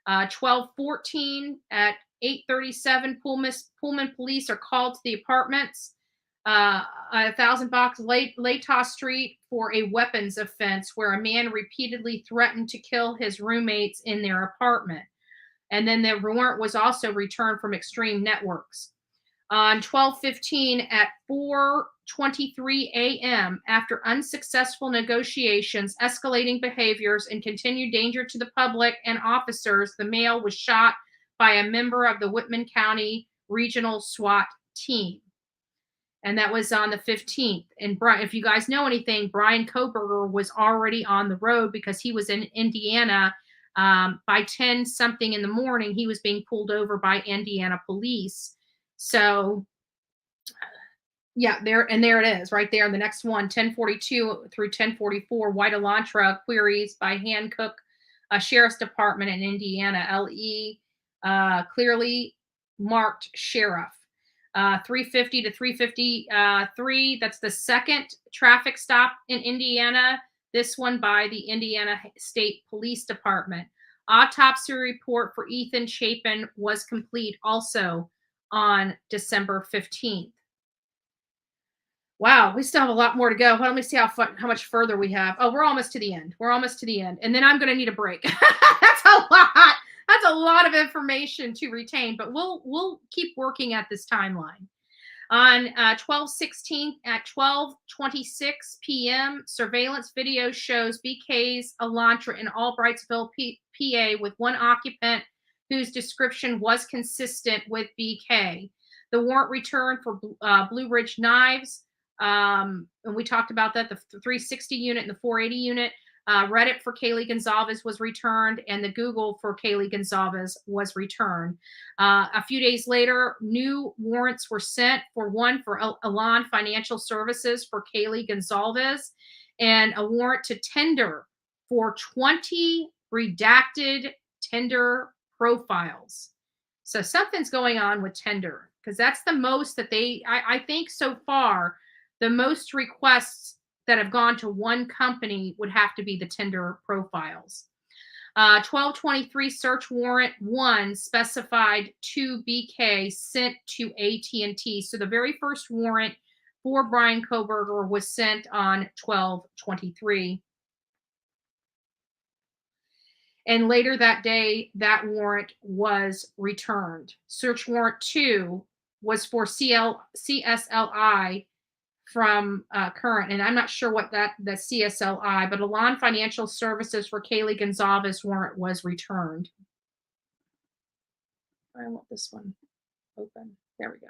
12/14 at 8:37, Pullman police are called to the apartments, 1,000 Box Latah Street, for a weapons offense where a man repeatedly threatened to kill his roommates in their apartment. And then the warrant was also returned from Extreme Networks. On 12/15 at 4:23 a.m., after unsuccessful negotiations, escalating behaviors, and continued danger to the public and officers, the male was shot by a member of the Whitman County Regional SWAT team. And that was on the 15th. And if you guys know anything, Brian Kohberger was already on the road because he was in Indiana. By 10-something in the morning, he was being pulled over by Indiana police. So, yeah, there it is, right there. The next one, 10:42 through 10:44, white Elantra queries by Hancock Sheriff's Department in Indiana, LE, clearly marked sheriff. 350 to 353, that's the second traffic stop in Indiana. This one by the Indiana State Police Department. Autopsy report for Ethan Chapin was complete also on December 15th. Wow, we still have a lot more to go. Well, let me see how much further we have. Oh, we're almost to the end. We're almost to the end. And then I'm going to need a break. That's a lot. That's a lot of information to retain, but we'll keep working at this timeline. On 12/16 at 12:26 p.m., surveillance video shows BK's Elantra in Albrightsville, PA, with one occupant whose description was consistent with BK. The warrant returned for Blue Ridge knives, and we talked about that, the 360 unit and the 480 unit. Reddit for Kaylee Gonzalez was returned, and the Google for Kaylee Gonzalez was returned. A few days later, new warrants were sent, for one for Elan Financial Services for Kaylee Gonzalez, and a warrant to tender for 20 redacted Tinder profiles. So something's going on with Tinder, because that's the most that I think so far, the most requests that have gone to one company would have to be the Tinder profiles. 12/23 search warrant 1 specified to BK sent to AT&T. So the very first warrant for Brian Kohberger was sent on 12/23. And later that day, that warrant was returned. Search warrant 2 was for CSLI from Current, and I'm not sure what the CSLI, but Elan Financial Services for Kaylee Gonzalez warrant was returned. I want this one open. There we go.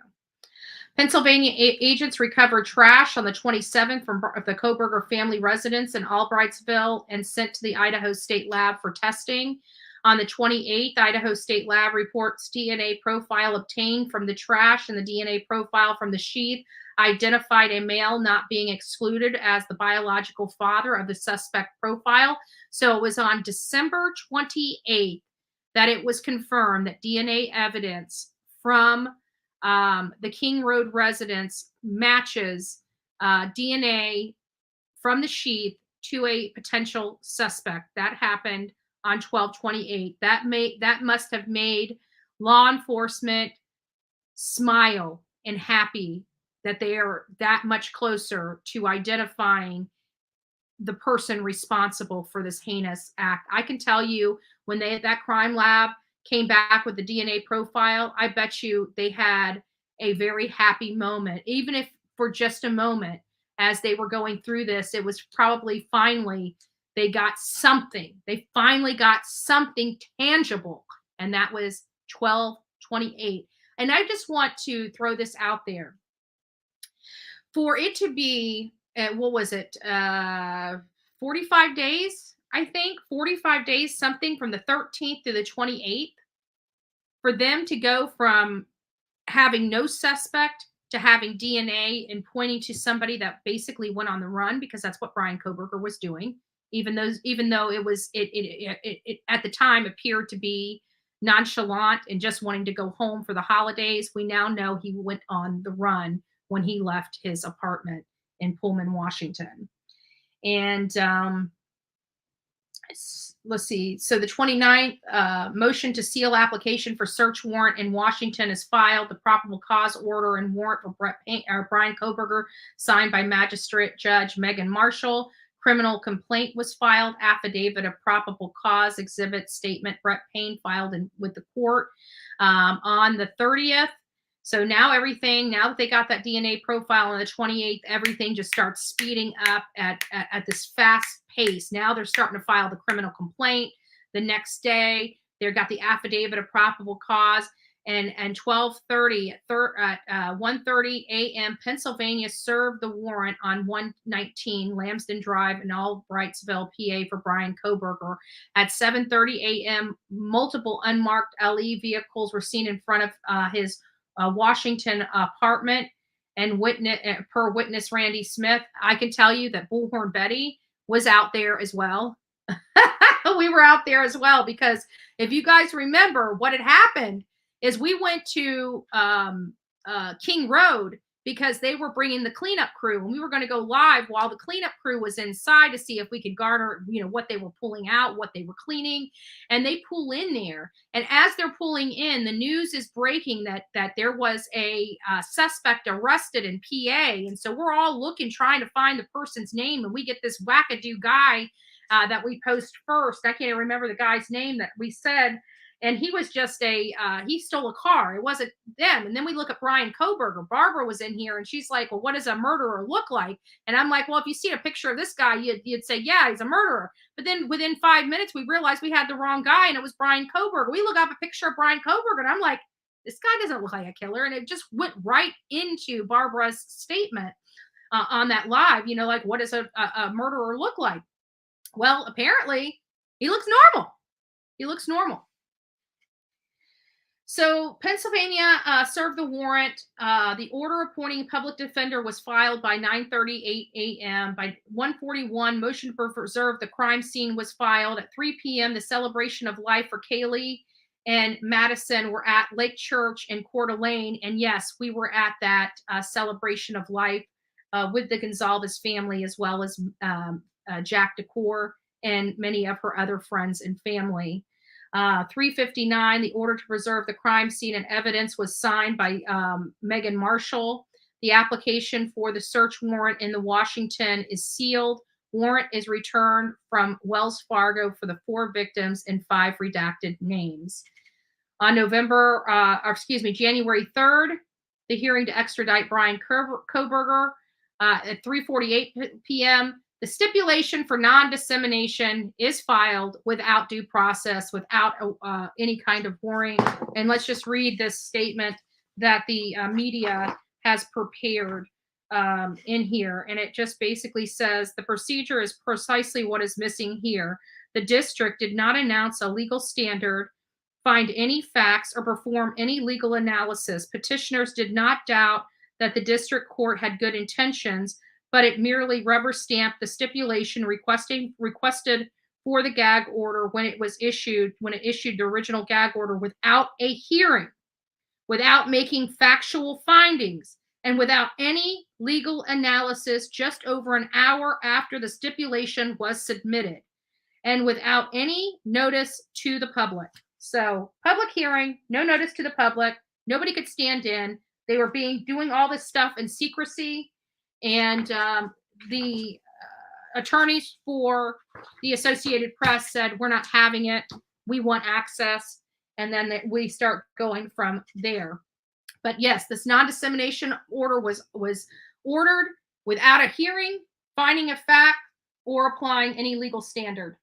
Pennsylvania agents recovered trash on the 27th from the Kohberger family residence in Albrightsville and sent to the Idaho State Lab for testing. On the 28th, Idaho State Lab reports DNA profile obtained from the trash, and the DNA profile from the sheath identified a male not being excluded as the biological father of the suspect profile. So it was on December 28th that it was confirmed that DNA evidence from the King Road residence matches DNA from the sheath to a potential suspect. That happened on 12/28. That must have made law enforcement smile and happy that they are that much closer to identifying the person responsible for this heinous act. I can tell you, when that crime lab came back with the DNA profile, I bet you they had a very happy moment, even if for just a moment, as they were going through this. It was probably finally they got something. They finally got something tangible, and that was 12/28. And I just want to throw this out there. For it to be, what was it, 45 days, I think, 45 days, something from the 13th to the 28th, for them to go from having no suspect to having DNA and pointing to somebody that basically went on the run, because that's what Brian Kohberger was doing, even though it was it at the time appeared to be nonchalant and just wanting to go home for the holidays. We now know he went on the run when he left his apartment in Pullman, Washington. And let's see. So the 29th motion to seal application for search warrant in Washington is filed. The probable cause order and warrant for Brian Kohberger signed by Magistrate Judge Megan Marshall. Criminal complaint was filed. Affidavit of probable cause exhibit statement Brett Payne filed with the court on the 30th. So now that they got that DNA profile on the 28th, everything just starts speeding up at this fast pace. Now they're starting to file the criminal complaint. The next day, they've got the affidavit of probable cause. And 12:30 at 1:30 a.m., Pennsylvania served the warrant on 119 Lambsden Drive in Albrightsville, PA, for Brian Kohberger. At 7:30 a.m., multiple unmarked LE vehicles were seen in front of his Washington apartment, and per witness Randy Smith, I can tell you that Bullhorn Betty was out there as well. We were out there as well, because if you guys remember, what had happened is we went to King Road because they were bringing the cleanup crew, and we were going to go live while the cleanup crew was inside to see if we could garner, what they were pulling out, what they were cleaning. And they pull in there, and as they're pulling in, the news is breaking that there was a suspect arrested in PA. And so we're all looking, trying to find the person's name, and we get this wackadoo guy that we post first. I can't even remember the guy's name that we said. And he was just he stole a car. It wasn't them. And then we look at Brian Koberger. Barbara was in here, and she's like, well, what does a murderer look like? And I'm like, well, if you see a picture of this guy, you'd say, yeah, he's a murderer. But then within 5 minutes, we realized we had the wrong guy, and it was Brian Koberger. We look up a picture of Brian Koberger, and I'm like, this guy doesn't look like a killer. And it just went right into Barbara's statement on that live, like, what does a murderer look like? Well, apparently he looks normal. He looks normal. So Pennsylvania served the warrant. The order appointing public defender was filed by 9:38 a.m. By 1:41, motion to preserve the crime scene was filed. At 3 p.m., the celebration of life for Kaylee and Madison were at Lake Church in Coeur d'Alene. And yes, we were at that celebration of life with the Gonzalez family, as well as Jack DeCour and many of her other friends and family. 3:59, the order to preserve the crime scene and evidence was signed by Megan Marshall. The application for the search warrant in the Washington is sealed. Warrant is returned from Wells Fargo for the 4 victims and 5 redacted names. On January 3rd, the hearing to extradite Brian Koberger at 3:48 p.m. The stipulation for non-dissemination is filed without due process, without any kind of warning. And let's just read this statement that the media has prepared in here. And it just basically says, the procedure is precisely what is missing here. The district did not announce a legal standard, find any facts, or perform any legal analysis. Petitioners did not doubt that the district court had good intentions, but it merely rubber stamped the stipulation requested for the gag order when it issued the original gag order without a hearing, without making factual findings, and without any legal analysis just over an hour after the stipulation was submitted, and without any notice to the public. So, public hearing, no notice to the public, nobody could stand in. They were doing all this stuff in secrecy. And the attorneys for the Associated Press said, we're not having it. We want access. And then we start going from there. But yes, this non-dissemination order was ordered without a hearing, finding a fact, or applying any legal standard.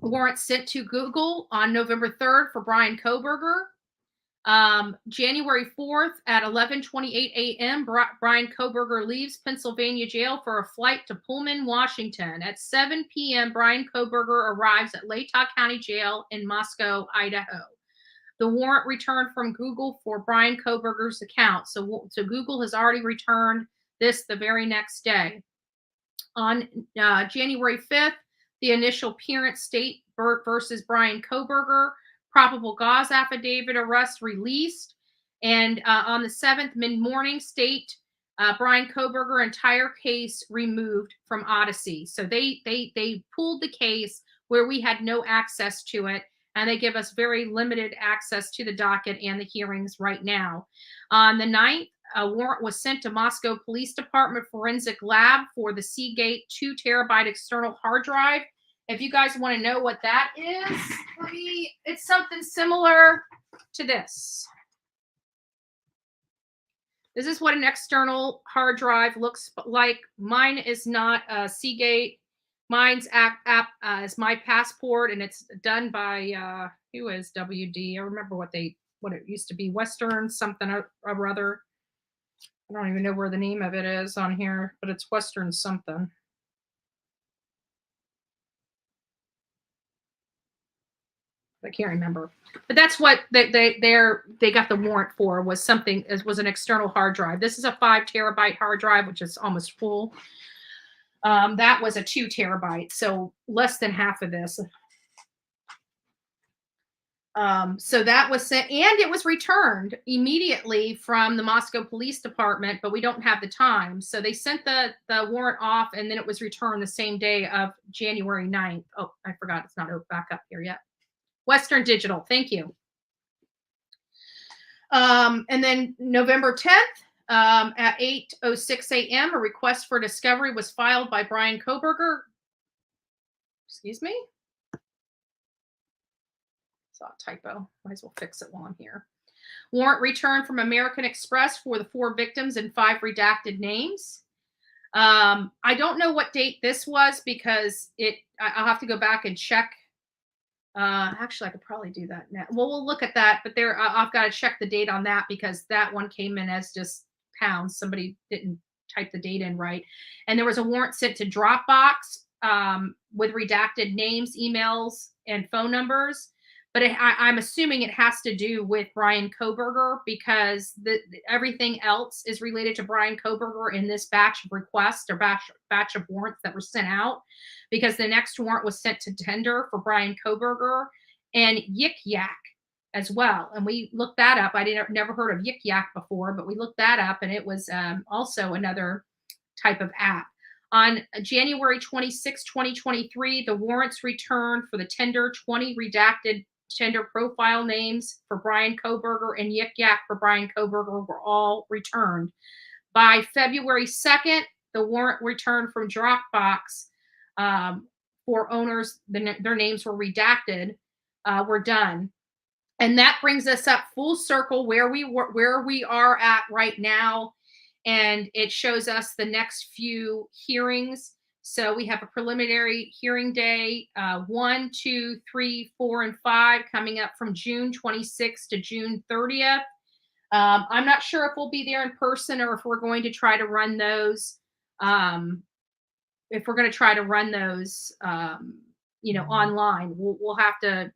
Warrant sent to Google on November 3rd for Brian Koberger. January 4th at 11:28 a.m., Brian Koberger leaves Pennsylvania jail for a flight to Pullman, Washington. At 7 p.m., Brian Koberger arrives at Latah County Jail in Mascow, Idaho. The warrant returned from Google for Brian Koberger's account. So Google has already returned this the very next day. On January 5th, the initial appearance state versus Brian Koberger. Probable cause affidavit, arrest released. And on the 7th, mid-morning, state Brian Koberger entire case removed from Odyssey. So they pulled the case where we had no access to it, and they give us very limited access to the docket and the hearings right now. On the 9th, a warrant was sent to Moscow Police Department Forensic Lab for the Seagate 2 terabyte external hard drive. If you guys want to know what that is, it's something similar to this. This is what an external hard drive looks like. Mine is not a Seagate. Mine's is My Passport, and it's done by who is WD? I remember what it used to be, Western something or other. I don't even know where the name of it is on here, but it's Western something. I can't remember, but that's what they got the warrant for, was an external hard drive. This is a 5 terabyte hard drive, which is almost full. That was a 2 terabyte, so less than half of this. So that was sent, and it was returned immediately from the Mascow Police Department, but we don't have the time. So they sent the warrant off, and then it was returned the same day of January 9th. Oh, I forgot, it's not back up here yet. Western Digital, thank you. And then November 10th, at 8:06 a.m., a request for discovery was filed by Brian Koberger. Excuse me. Saw a typo. Might as well fix it while I'm here. Warrant returned from American Express for the 4 victims and 5 redacted names. I don't know what date this was because I'll have to go back and check. Actually, I could probably do that now. Well, we'll look at that, but I've got to check the date on that because that one came in as just pounds. Somebody didn't type the date in right. And there was a warrant sent to Dropbox with redacted names, emails, and phone numbers. But I'm assuming it has to do with Brian Koberger because everything else is related to Brian Koberger in this batch of requests or batch of warrants that were sent out, because the next warrant was sent to tender for Brian Koberger and Yik Yak as well. And we looked that up. I never heard of Yik Yak before, but we looked that up, and it was also another type of app. On January 26, 2023, the warrants returned for the tender 20 redacted tender profile names for Brian Koberger and Yik Yak for Brian Koberger were all returned. By February 2nd, the warrant returned from Dropbox for owners, their names were redacted, were done. And that brings us up full circle where we are at right now. And it shows us the next few hearings. So we have a preliminary hearing day, 1, 2, 3, 4, and 5 coming up from June 26th to June 30th. I'm not sure if we'll be there in person or if we're going to try to run those. Online, we'll have to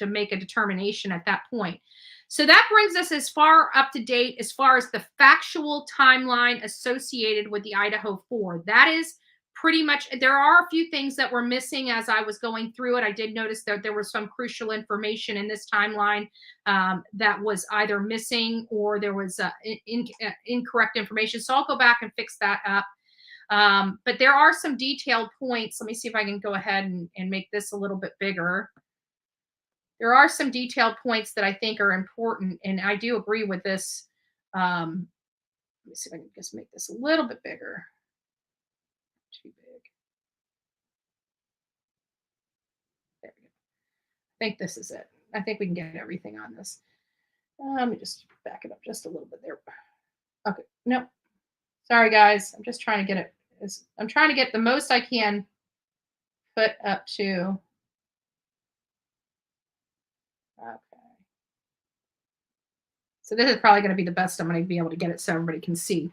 make a determination at that point. So that brings us as far up to date as far as the factual timeline associated with the Idaho 4. That is pretty much, there are a few things that were missing as I was going through it. I did notice that there was some crucial information in this timeline that was either missing or there was incorrect information. So I'll go back and fix that up. But there are some detailed points. Let me see if I can go ahead and make this a little bit bigger. There are some detailed points that I think are important, and I do agree with this. Let me see if I can just make this a little bit bigger. Too big. There we go. I think this is it. I think we can get everything on this. Let me just back it up just a little bit there. Okay, no. Sorry, guys. I'm just trying to get it. I'm trying to get the most I can put up to. Okay. So this is probably going to be the best I'm going to be able to get it so everybody can see.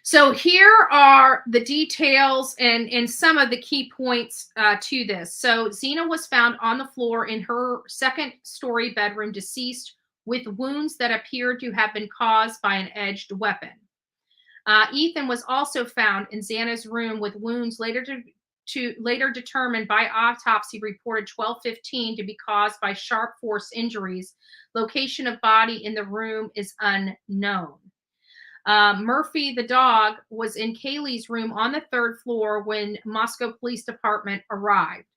So here are the details and some of the key points to this. So Zena was found on the floor in her second-story bedroom, deceased with wounds that appeared to have been caused by an edged weapon. Ethan was also found in Xana's room with wounds later determined by autopsy reported 12/15 to be caused by sharp force injuries. Location of body in the room is unknown. Murphy, the dog, was in Kaylee's room on the 3rd floor when Mascow Police Department arrived.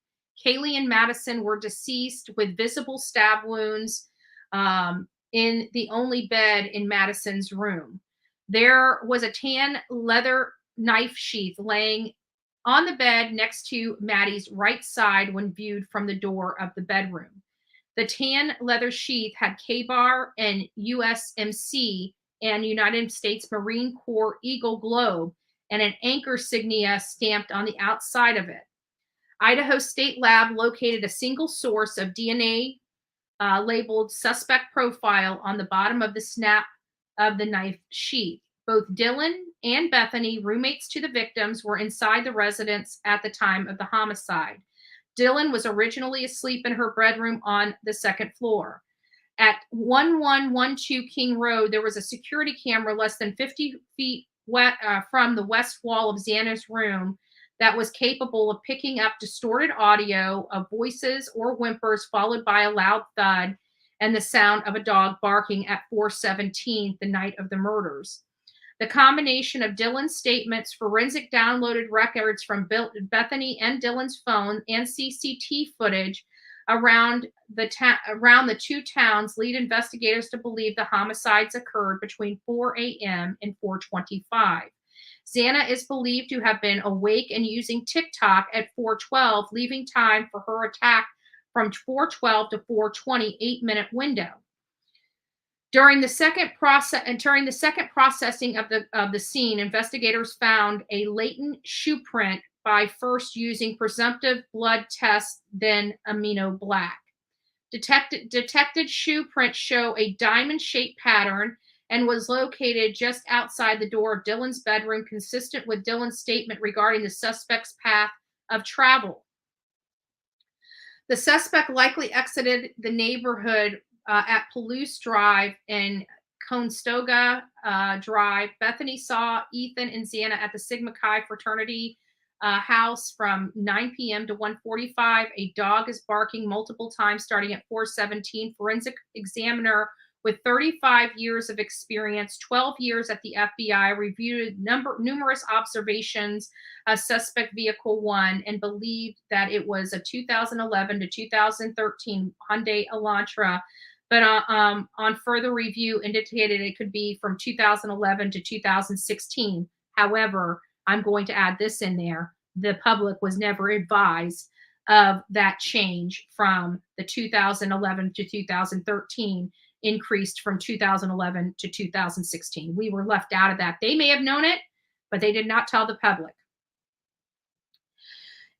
Kaylee and Madison were deceased with visible stab wounds in the only bed in Madison's room. There was a tan leather knife sheath laying on the bed next to Maddie's right side when viewed from the door of the bedroom. The tan leather sheath had K-Bar and USMC and United States Marine Corps Eagle Globe and an anchor signia stamped on the outside of it. Idaho State Lab located a single source of DNA labeled suspect profile on the bottom of the snap of the knife sheath. Both Dylan and Bethany, roommates to the victims, were inside the residence at the time of the homicide. Dylan was originally asleep in her bedroom on the 2nd floor. At 1112 King Road, there was a security camera less than 50 feet from the west wall of Xana's room that was capable of picking up distorted audio of voices or whimpers, followed by a loud thud and the sound of a dog barking at 4:17 the night of the murders. The combination of Dylan's statements, forensic downloaded records from Bethany and Dylan's phone, and CCTV footage around the two towns lead investigators to believe the homicides occurred between 4 a.m. and 4:25. Xana is believed to have been awake and using TikTok at 4:12, leaving time for her attack from 4:12 to 4:20, 8-minute window. During the second processing of the scene, investigators found a latent shoe print by first using presumptive blood tests, then amino black. Detected shoe prints show a diamond-shaped pattern and was located just outside the door of Dylan's bedroom, consistent with Dylan's statement regarding the suspect's path of travel. The suspect likely exited the neighborhood at Palouse Drive and Conestoga Drive. Bethany saw Ethan and Xana at the Sigma Chi fraternity house from 9 p.m. to 1:45. A dog is barking multiple times starting at 4:17. Forensic examiner with 35 years of experience, 12 years at the FBI, reviewed numerous observations of suspect vehicle 1 and believed that it was a 2011 to 2013 Hyundai Elantra, but on further review indicated it could be from 2011 to 2016. However, I'm going to add this in there. The public was never advised of that change from the 2011 to 2013 increased from 2011 to 2016. We were left out of that. They may have known it, but they did not tell the public.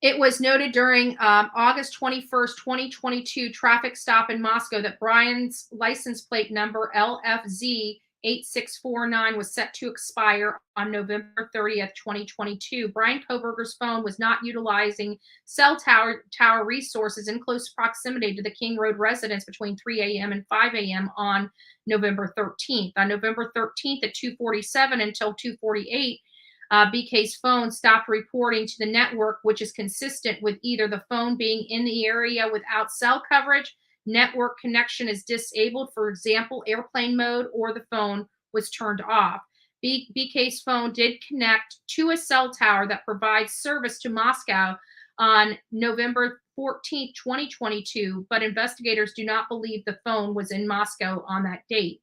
It was noted during August 21st, 2022 traffic stop in Mascow that Brian's license plate number LFZ 8649 was set to expire on November 30th, 2022. Brian Koberger's phone was not utilizing cell tower resources in close proximity to the King Road residence between 3 a.m. and 5 a.m. on November 13th. On November 13th at 2:47 until 2:48, BK's phone stopped reporting to the network, which is consistent with either the phone being in the area without cell coverage, network connection is disabled, for example, airplane mode, or the phone was turned off. BK's phone did connect to a cell tower that provides service to Mascow on November 14, 2022, but investigators do not believe the phone was in Mascow on that date.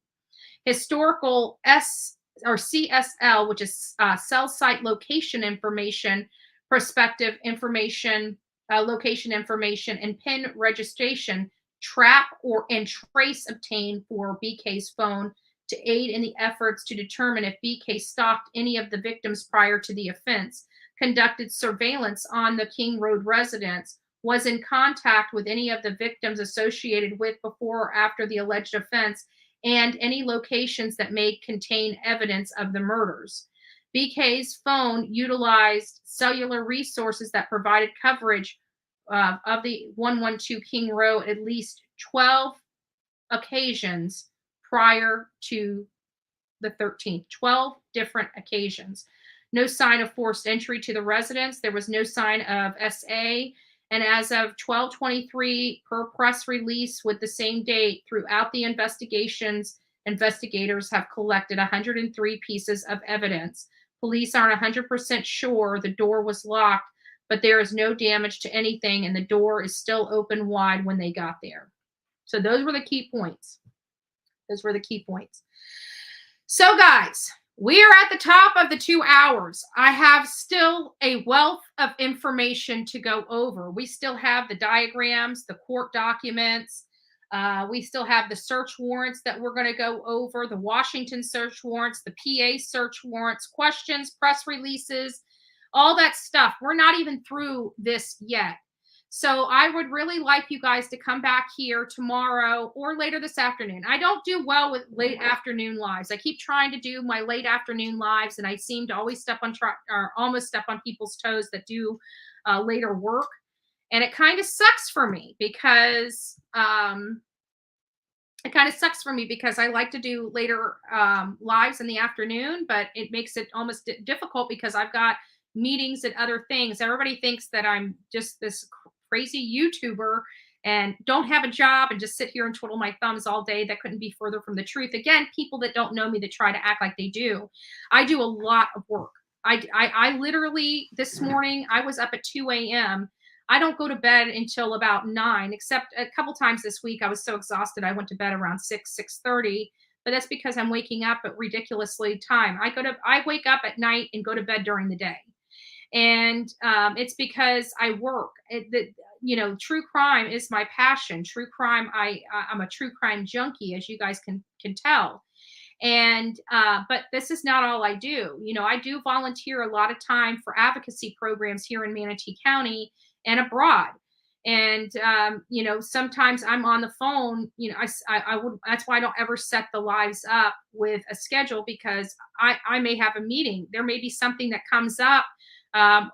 Historical CSL, which is cell site location information, prospective information, location information, and PIN registration, trap and trace obtained for BK's phone to aid in the efforts to determine if BK stalked any of the victims prior to the offense, conducted surveillance on the King Road residence, was in contact with any of the victims associated with before or after the alleged offense, and any locations that may contain evidence of the murders. BK's phone utilized cellular resources that provided coverage of the 112 King Road at least 12 occasions prior to the 13th. 12 different occasions. No sign of forced entry to the residence. There was no sign of SA. And as of 12/23, per press release with the same date, throughout the investigations, investigators have collected 103 pieces of evidence. Police aren't 100% sure the door was locked, but there is no damage to anything, and the door is still open wide when they got there. So those were the key points. So guys, we are at the top of the 2 hours. I have still a wealth of information to go over. We still have the diagrams, the court documents. We still have the search warrants that we're going to go over, the Washington search warrants, the PA search warrants, questions, press releases, all that stuff. We're not even through this yet. So I would really like you guys to come back here tomorrow or later this afternoon. I don't do well with late afternoon lives. I keep trying to do my late afternoon lives, and I seem to always almost step on people's toes that do later work. And it kind of sucks for me because I like to do later lives in the afternoon, but it makes it almost difficult because I've got meetings and other things. Everybody thinks that I'm just this crazy YouTuber and don't have a job and just sit here and twiddle my thumbs all day. That couldn't be further from the truth. Again, people that don't know me that try to act like they do. I do a lot of work. I literally, this morning, I was up at 2 a.m. I don't go to bed until about 9, except a couple times this week. I was so exhausted. I went to bed around 6:30, but that's because I'm waking up at ridiculously time. I wake up at night and go to bed during the day. And it's because I work. True crime is my passion. True crime. I'm a true crime junkie, as you guys can tell. And but this is not all I do. I do volunteer a lot of time for advocacy programs here in Manatee County and abroad. And sometimes I'm on the phone. I would. That's why I don't ever set the lives up with a schedule, because I may have a meeting. There may be something that comes up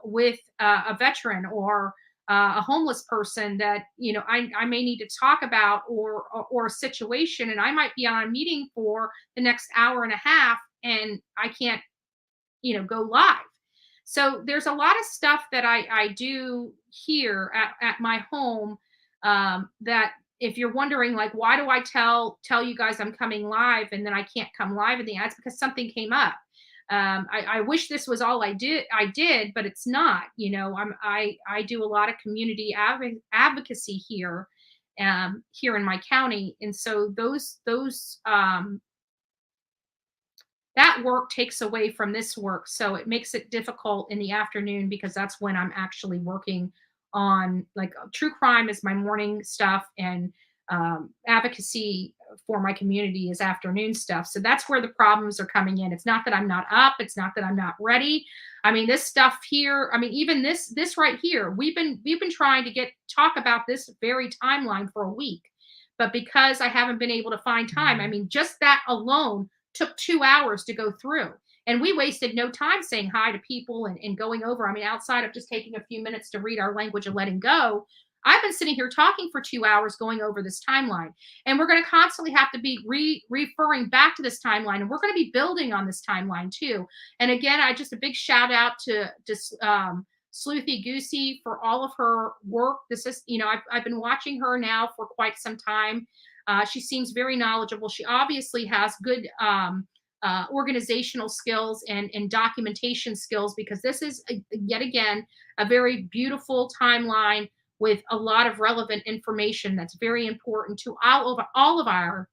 with a veteran or a homeless person that I may need to talk about, or a situation, and I might be on a meeting for the next hour and a half, and I can't go live. So there's a lot of stuff that I do here at my home, that if you're wondering, like, why do I tell you guys I'm coming live and then I can't come live in the ads, because something came up. I wish this was all I did, but it's not. I do a lot of community advocacy here in my county, and so those that work takes away from this work, so it makes it difficult in the afternoon, because that's when I'm actually working on, like, true crime is my morning stuff, and advocacy for my community is afternoon stuff. So that's where the problems are coming in. It's not that I'm not up. It's not that I'm not ready. I mean, this stuff here, I mean, even this right here, we've been trying to talk about this very timeline for a week, but because I haven't been able to find time, I mean, just that alone took 2 hours to go through. And we wasted no time saying hi to people and going over. I mean, outside of just taking a few minutes to read our language and letting go, I've been sitting here talking for 2 hours going over this timeline. And we're going to constantly have to be referring back to this timeline. And we're going to be building on this timeline too. And again, just a big shout out to Sleuthy Goosey for all of her work. This is, I've been watching her now for quite some time. She seems very knowledgeable. She obviously has good organizational skills and documentation skills, because this is, yet again, a very beautiful timeline with a lot of relevant information that's very important to all of our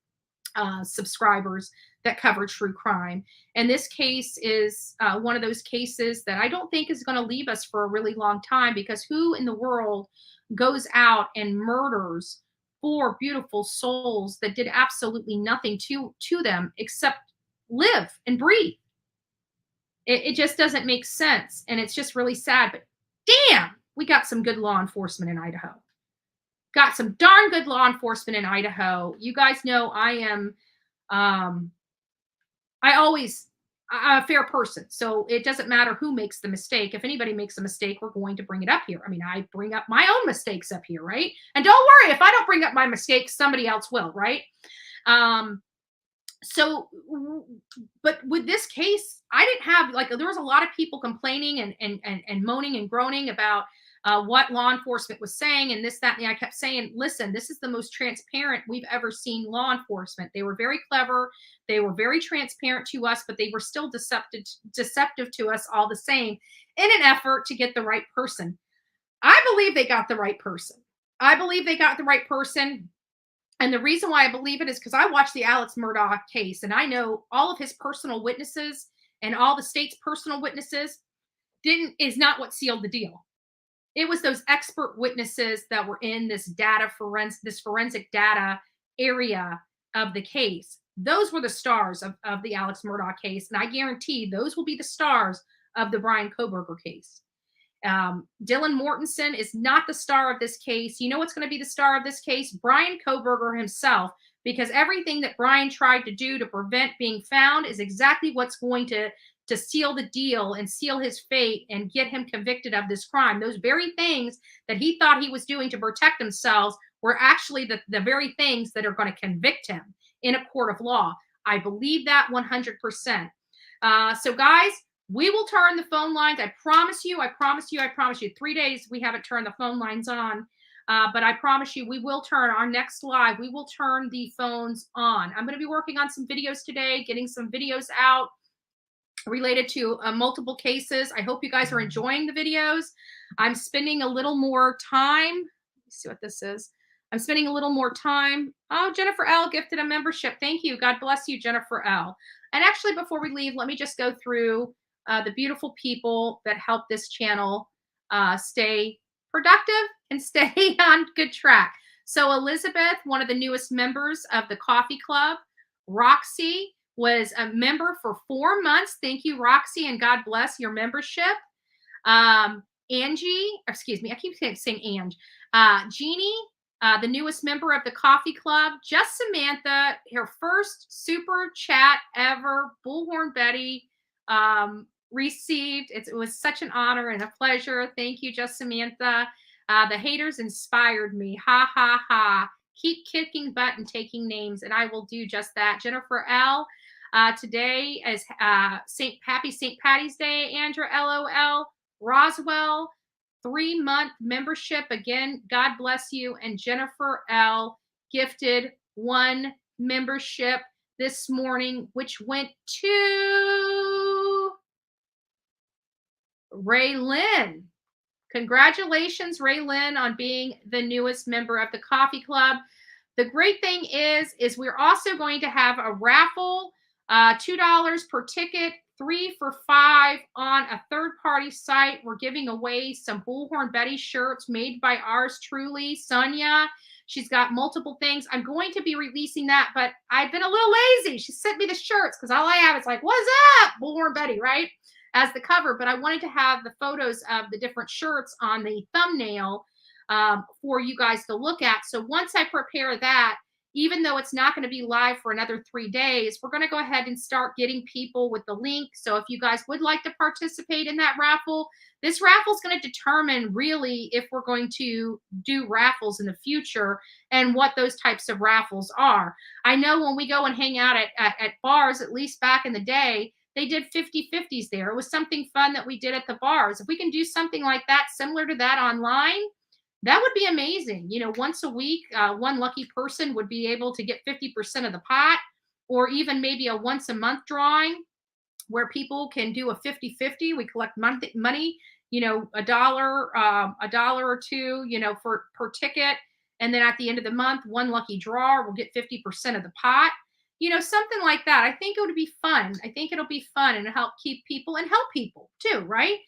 subscribers that cover true crime. And this case is one of those cases that I don't think is going to leave us for a really long time, because who in the world goes out and murders 4 beautiful souls that did absolutely nothing to them except live and breathe? It just doesn't make sense. And it's just really sad. But damn, we got some good law enforcement in Idaho. Got some darn good law enforcement in Idaho. You guys know I am, I'm a fair person. So it doesn't matter who makes the mistake. If anybody makes a mistake, we're going to bring it up here. I mean, I bring up my own mistakes up here, right? And don't worry, if I don't bring up my mistakes, somebody else will, right? But with this case, I didn't have, like, there was a lot of people complaining and moaning and groaning about what law enforcement was saying and this, that, and I kept saying, listen, this is the most transparent we've ever seen law enforcement. They were very clever. They were very transparent to us, but they were still deceptive to us all the same, in an effort to get the right person. I believe they got the right person. And the reason why I believe it is because I watched the Alex Murdaugh case, and I know all of his personal witnesses and all the state's personal witnesses is not what sealed the deal. It was those expert witnesses that were in this forensic data area of the case. Those were the stars of the Alex Murdaugh case. And I guarantee those will be the stars of the Brian Kohberger case. Dylan Mortensen is not the star of this case. You know what's going to be the star of this case? Brian Kohberger himself, because everything that Brian tried to do to prevent being found is exactly what's going to seal the deal and seal his fate and get him convicted of this crime. Those very things that he thought he was doing to protect themselves were actually the very things that are going to convict him in a court of law. I believe that 100%. So guys, We will turn the phone lines. I promise you. I promise you. I promise you. 3 days we haven't turned the phone lines on. But I promise you, we will turn our next live. We will turn the phones on. I'm going to be working on some videos today, getting some videos out related to multiple cases. I hope you guys are enjoying the videos. I'm spending a little more time. Let me see what this is. I'm spending a little more time. Oh, Jennifer L. gifted a membership. Thank you. God bless you, Jennifer L. And actually, before we leave, let me just go through the beautiful people that help this channel stay productive and stay on good track. So Elizabeth, one of the newest members of the Coffee Club. Roxy was a member for 4 months. Thank you, Roxy, and God bless your membership. Angie, excuse me, I keep saying Ange. Jeannie, the newest member of the Coffee Club. Just Samantha, her first super chat ever. Bullhorn Betty received. It was such an honor and a pleasure. Thank you, Just Samantha. The haters inspired me. Ha, ha, ha. Keep kicking butt and taking names, and I will do just that. Jennifer L. Today is Happy St. Patty's Day, Andrew LOL. Roswell, 3-month membership. Again, God bless you. And Jennifer L. gifted 1 membership this morning, which went to Ray Lynn. Congratulations, Ray Lynn, on being the newest member of the Coffee Club. The great thing is we're also going to have a raffle, $2 per ticket, 3 for $5 on a third-party site. We're giving away some Bullhorn Betty shirts made by ours truly, Sonia. She's got multiple things. I'm going to be releasing that, but I've been a little lazy. She sent me the shirts because all I have is like, what's up, Bullhorn Betty, right? As the cover, but I wanted to have the photos of the different shirts on the thumbnail for you guys to look at. So once I prepare that, even though it's not going to be live for another 3 days, we're going to go ahead and start getting people with the link. So if you guys would like to participate in that raffle, this raffle is going to determine really if we're going to do raffles in the future and what those types of raffles are. I know when we go and hang out at bars, at least back in the day, they did 50-50s there. It was something fun that we did at the bars. If we can do something like that, similar to that online, that would be amazing. You know, once a week, 1 lucky person would be able to get 50% of the pot, or even maybe a once a month drawing where people can do a 50-50. We collect money, you know, $1 or $2, you know, per ticket. And then at the end of the month, 1 lucky drawer will get 50% of the pot. You know, something like that. I think it would be fun. I think it'll be fun and help keep people and help people too, right?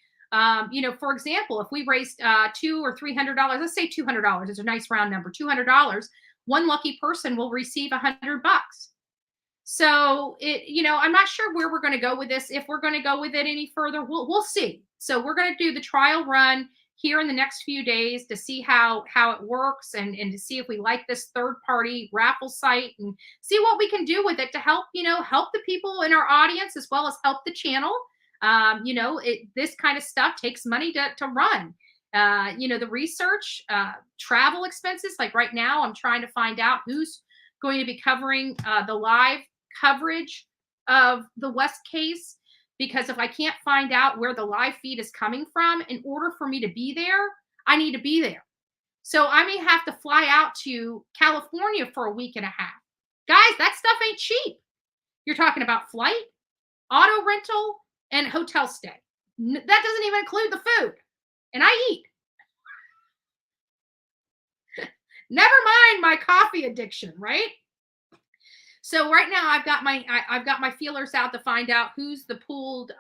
You know, for example, if we raised $200 or $300, let's say $200, it's a nice round number, $200, 1 lucky person will receive $100. So you know, I'm not sure where we're going to go with this. If we're going to go with it any further, we'll see. So we're going to do the trial run here in the next few days to see how it works and to see if we like this third-party raffle site and see what we can do with it to help, you know, help the people in our audience as well as help the channel. You know, this kind of stuff takes money to run. You know, the research, travel expenses. Like right now, I'm trying to find out who's going to be covering the live coverage of the West case. Because if I can't find out where the live feed is coming from, in order for me to be there, I need to be there. So I may have to fly out to California for a week and a half. Guys, that stuff ain't cheap. You're talking about flight, auto rental, and hotel stay. That doesn't even include the food. And I eat. Never mind my coffee addiction, right? So right now I've got my feelers out to find out who the pooled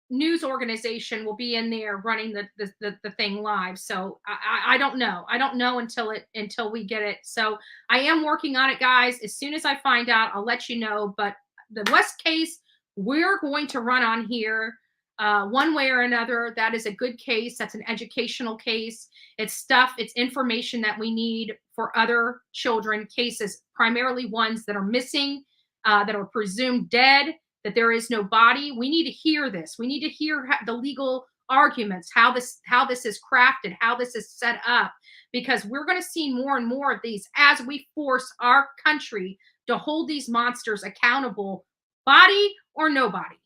news organization will be in there running the thing live. So I don't know. I don't know until we get it. So I am working on it, guys. As soon as I find out, I'll let you know. But the West case, we're going to run on here. One way or another. That is a good case. That's an educational case. It's stuff, it's information that we need for other children cases, primarily ones that are missing, that are presumed dead, that there is no body. We need to hear this. We need to hear the legal arguments, how this is crafted, how this is set up, because we're going to see more and more of these as we force our country to hold these monsters accountable, body or no body.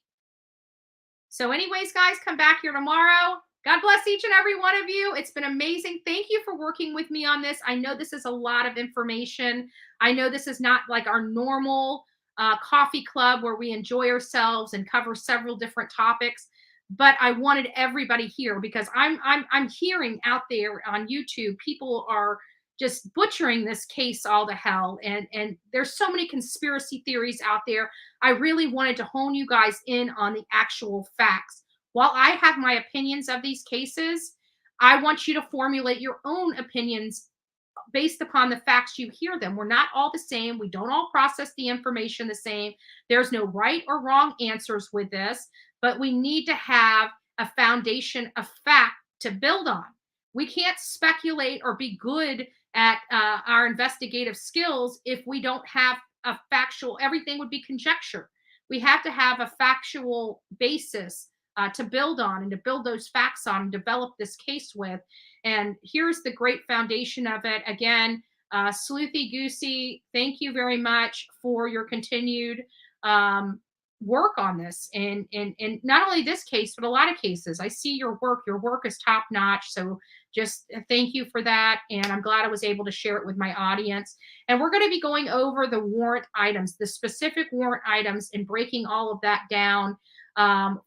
So anyways, guys, come back here tomorrow. God bless each and every one of you. It's been amazing. Thank you for working with me on this. I know this is a lot of information. I know this is not like our normal coffee club where we enjoy ourselves and cover several different topics, but I wanted everybody here because I'm hearing out there on YouTube, people are just butchering this case all to hell. And there's so many conspiracy theories out there. I really wanted to hone you guys in on the actual facts. While I have my opinions of these cases, I want you to formulate your own opinions based upon the facts you hear them. We're not all the same. We don't all process the information the same. There's no right or wrong answers with this, but we need to have a foundation of fact to build on. We can't speculate or be good at our investigative skills if we don't have a factual, everything would be conjecture. We have to have a factual basis to build on and to build those facts on and develop this case with. And here's the great foundation of it. Again, Sleuthy Goosey, thank you very much for your continued work on this. And not only this case, but a lot of cases. I see your work. Your work is top notch. So just thank you for that. And I'm glad I was able to share it with my audience. And we're going to be going over the warrant items, the specific warrant items, and breaking all of that down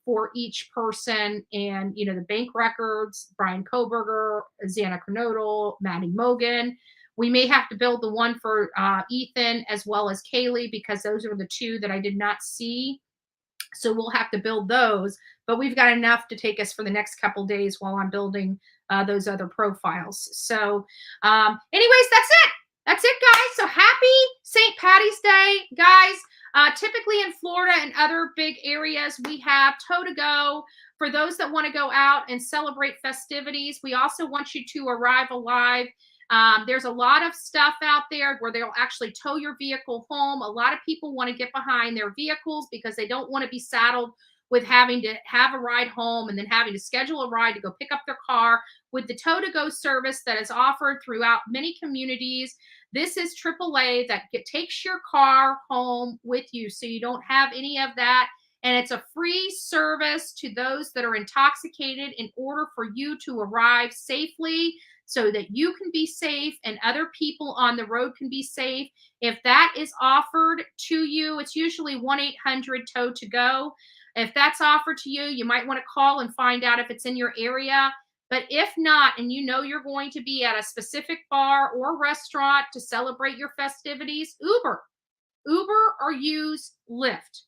for each person. And, you know, the bank records, Brian Koberger, Xana Kernodle, Maddie Mogan. We may have to build the one for Ethan as well as Kaylee, because those are the two that I did not see. So we'll have to build those, but we've got enough to take us for the next couple days while I'm building those other profiles. So anyways, that's it. That's it, guys. So happy St. Patty's Day, guys. Typically in Florida and other big areas, we have tow to go for those that want to go out and celebrate festivities. We also want you to arrive alive. There's a lot of stuff out there where they'll actually tow your vehicle home. A lot of people want to get behind their vehicles because they don't want to be saddled with having to have a ride home and then having to schedule a ride to go pick up their car. With the tow to go service that is offered throughout many communities, this is AAA that takes your car home with you, so you don't have any of that. And it's a free service to those that are intoxicated in order for you to arrive safely, so that you can be safe and other people on the road can be safe. If that is offered to you, it's usually 1-800-TOW-TO-GO. If that's offered to you, you might want to call and find out if it's in your area. But if not, and you know you're going to be at a specific bar or restaurant to celebrate your festivities, Uber or use Lyft.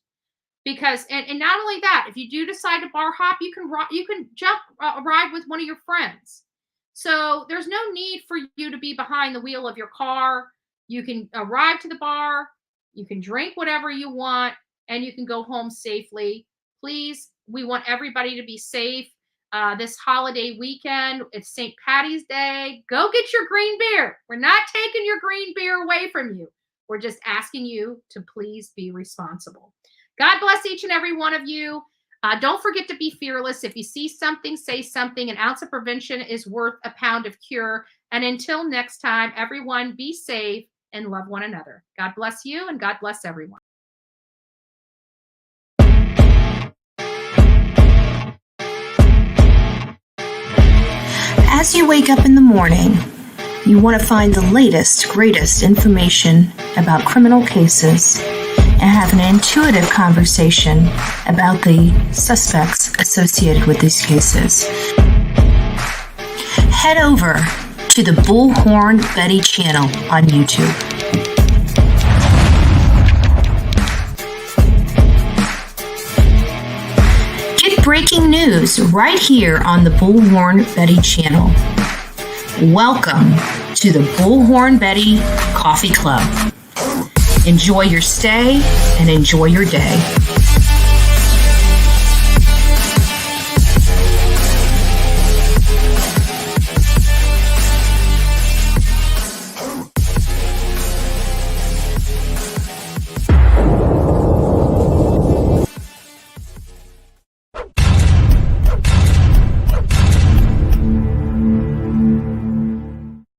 Because, and not only that, if you do decide to bar hop, you can ride with one of your friends. So there's no need for you to be behind the wheel of your car. You can arrive to the bar, you can drink whatever you want, and you can go home safely. Please, we want everybody to be safe this holiday weekend. It's St. Patty's Day. Go get your green beer. We're not taking your green beer away from you. We're just asking you to please be responsible. God bless each and every one of you. Don't forget to be fearless. If you see something, say something. An ounce of prevention is worth a pound of cure. And until next time, everyone, be safe and love one another. God bless you, and God bless everyone. As you wake up in the morning, you want to find the latest, greatest information about criminal cases and have an intuitive conversation about the suspects associated with these cases. Head over to the Bullhorn Betty channel on YouTube. Get breaking news right here on the Bullhorn Betty channel. Welcome to the Bullhorn Betty Coffee Club. Enjoy your stay and enjoy your day.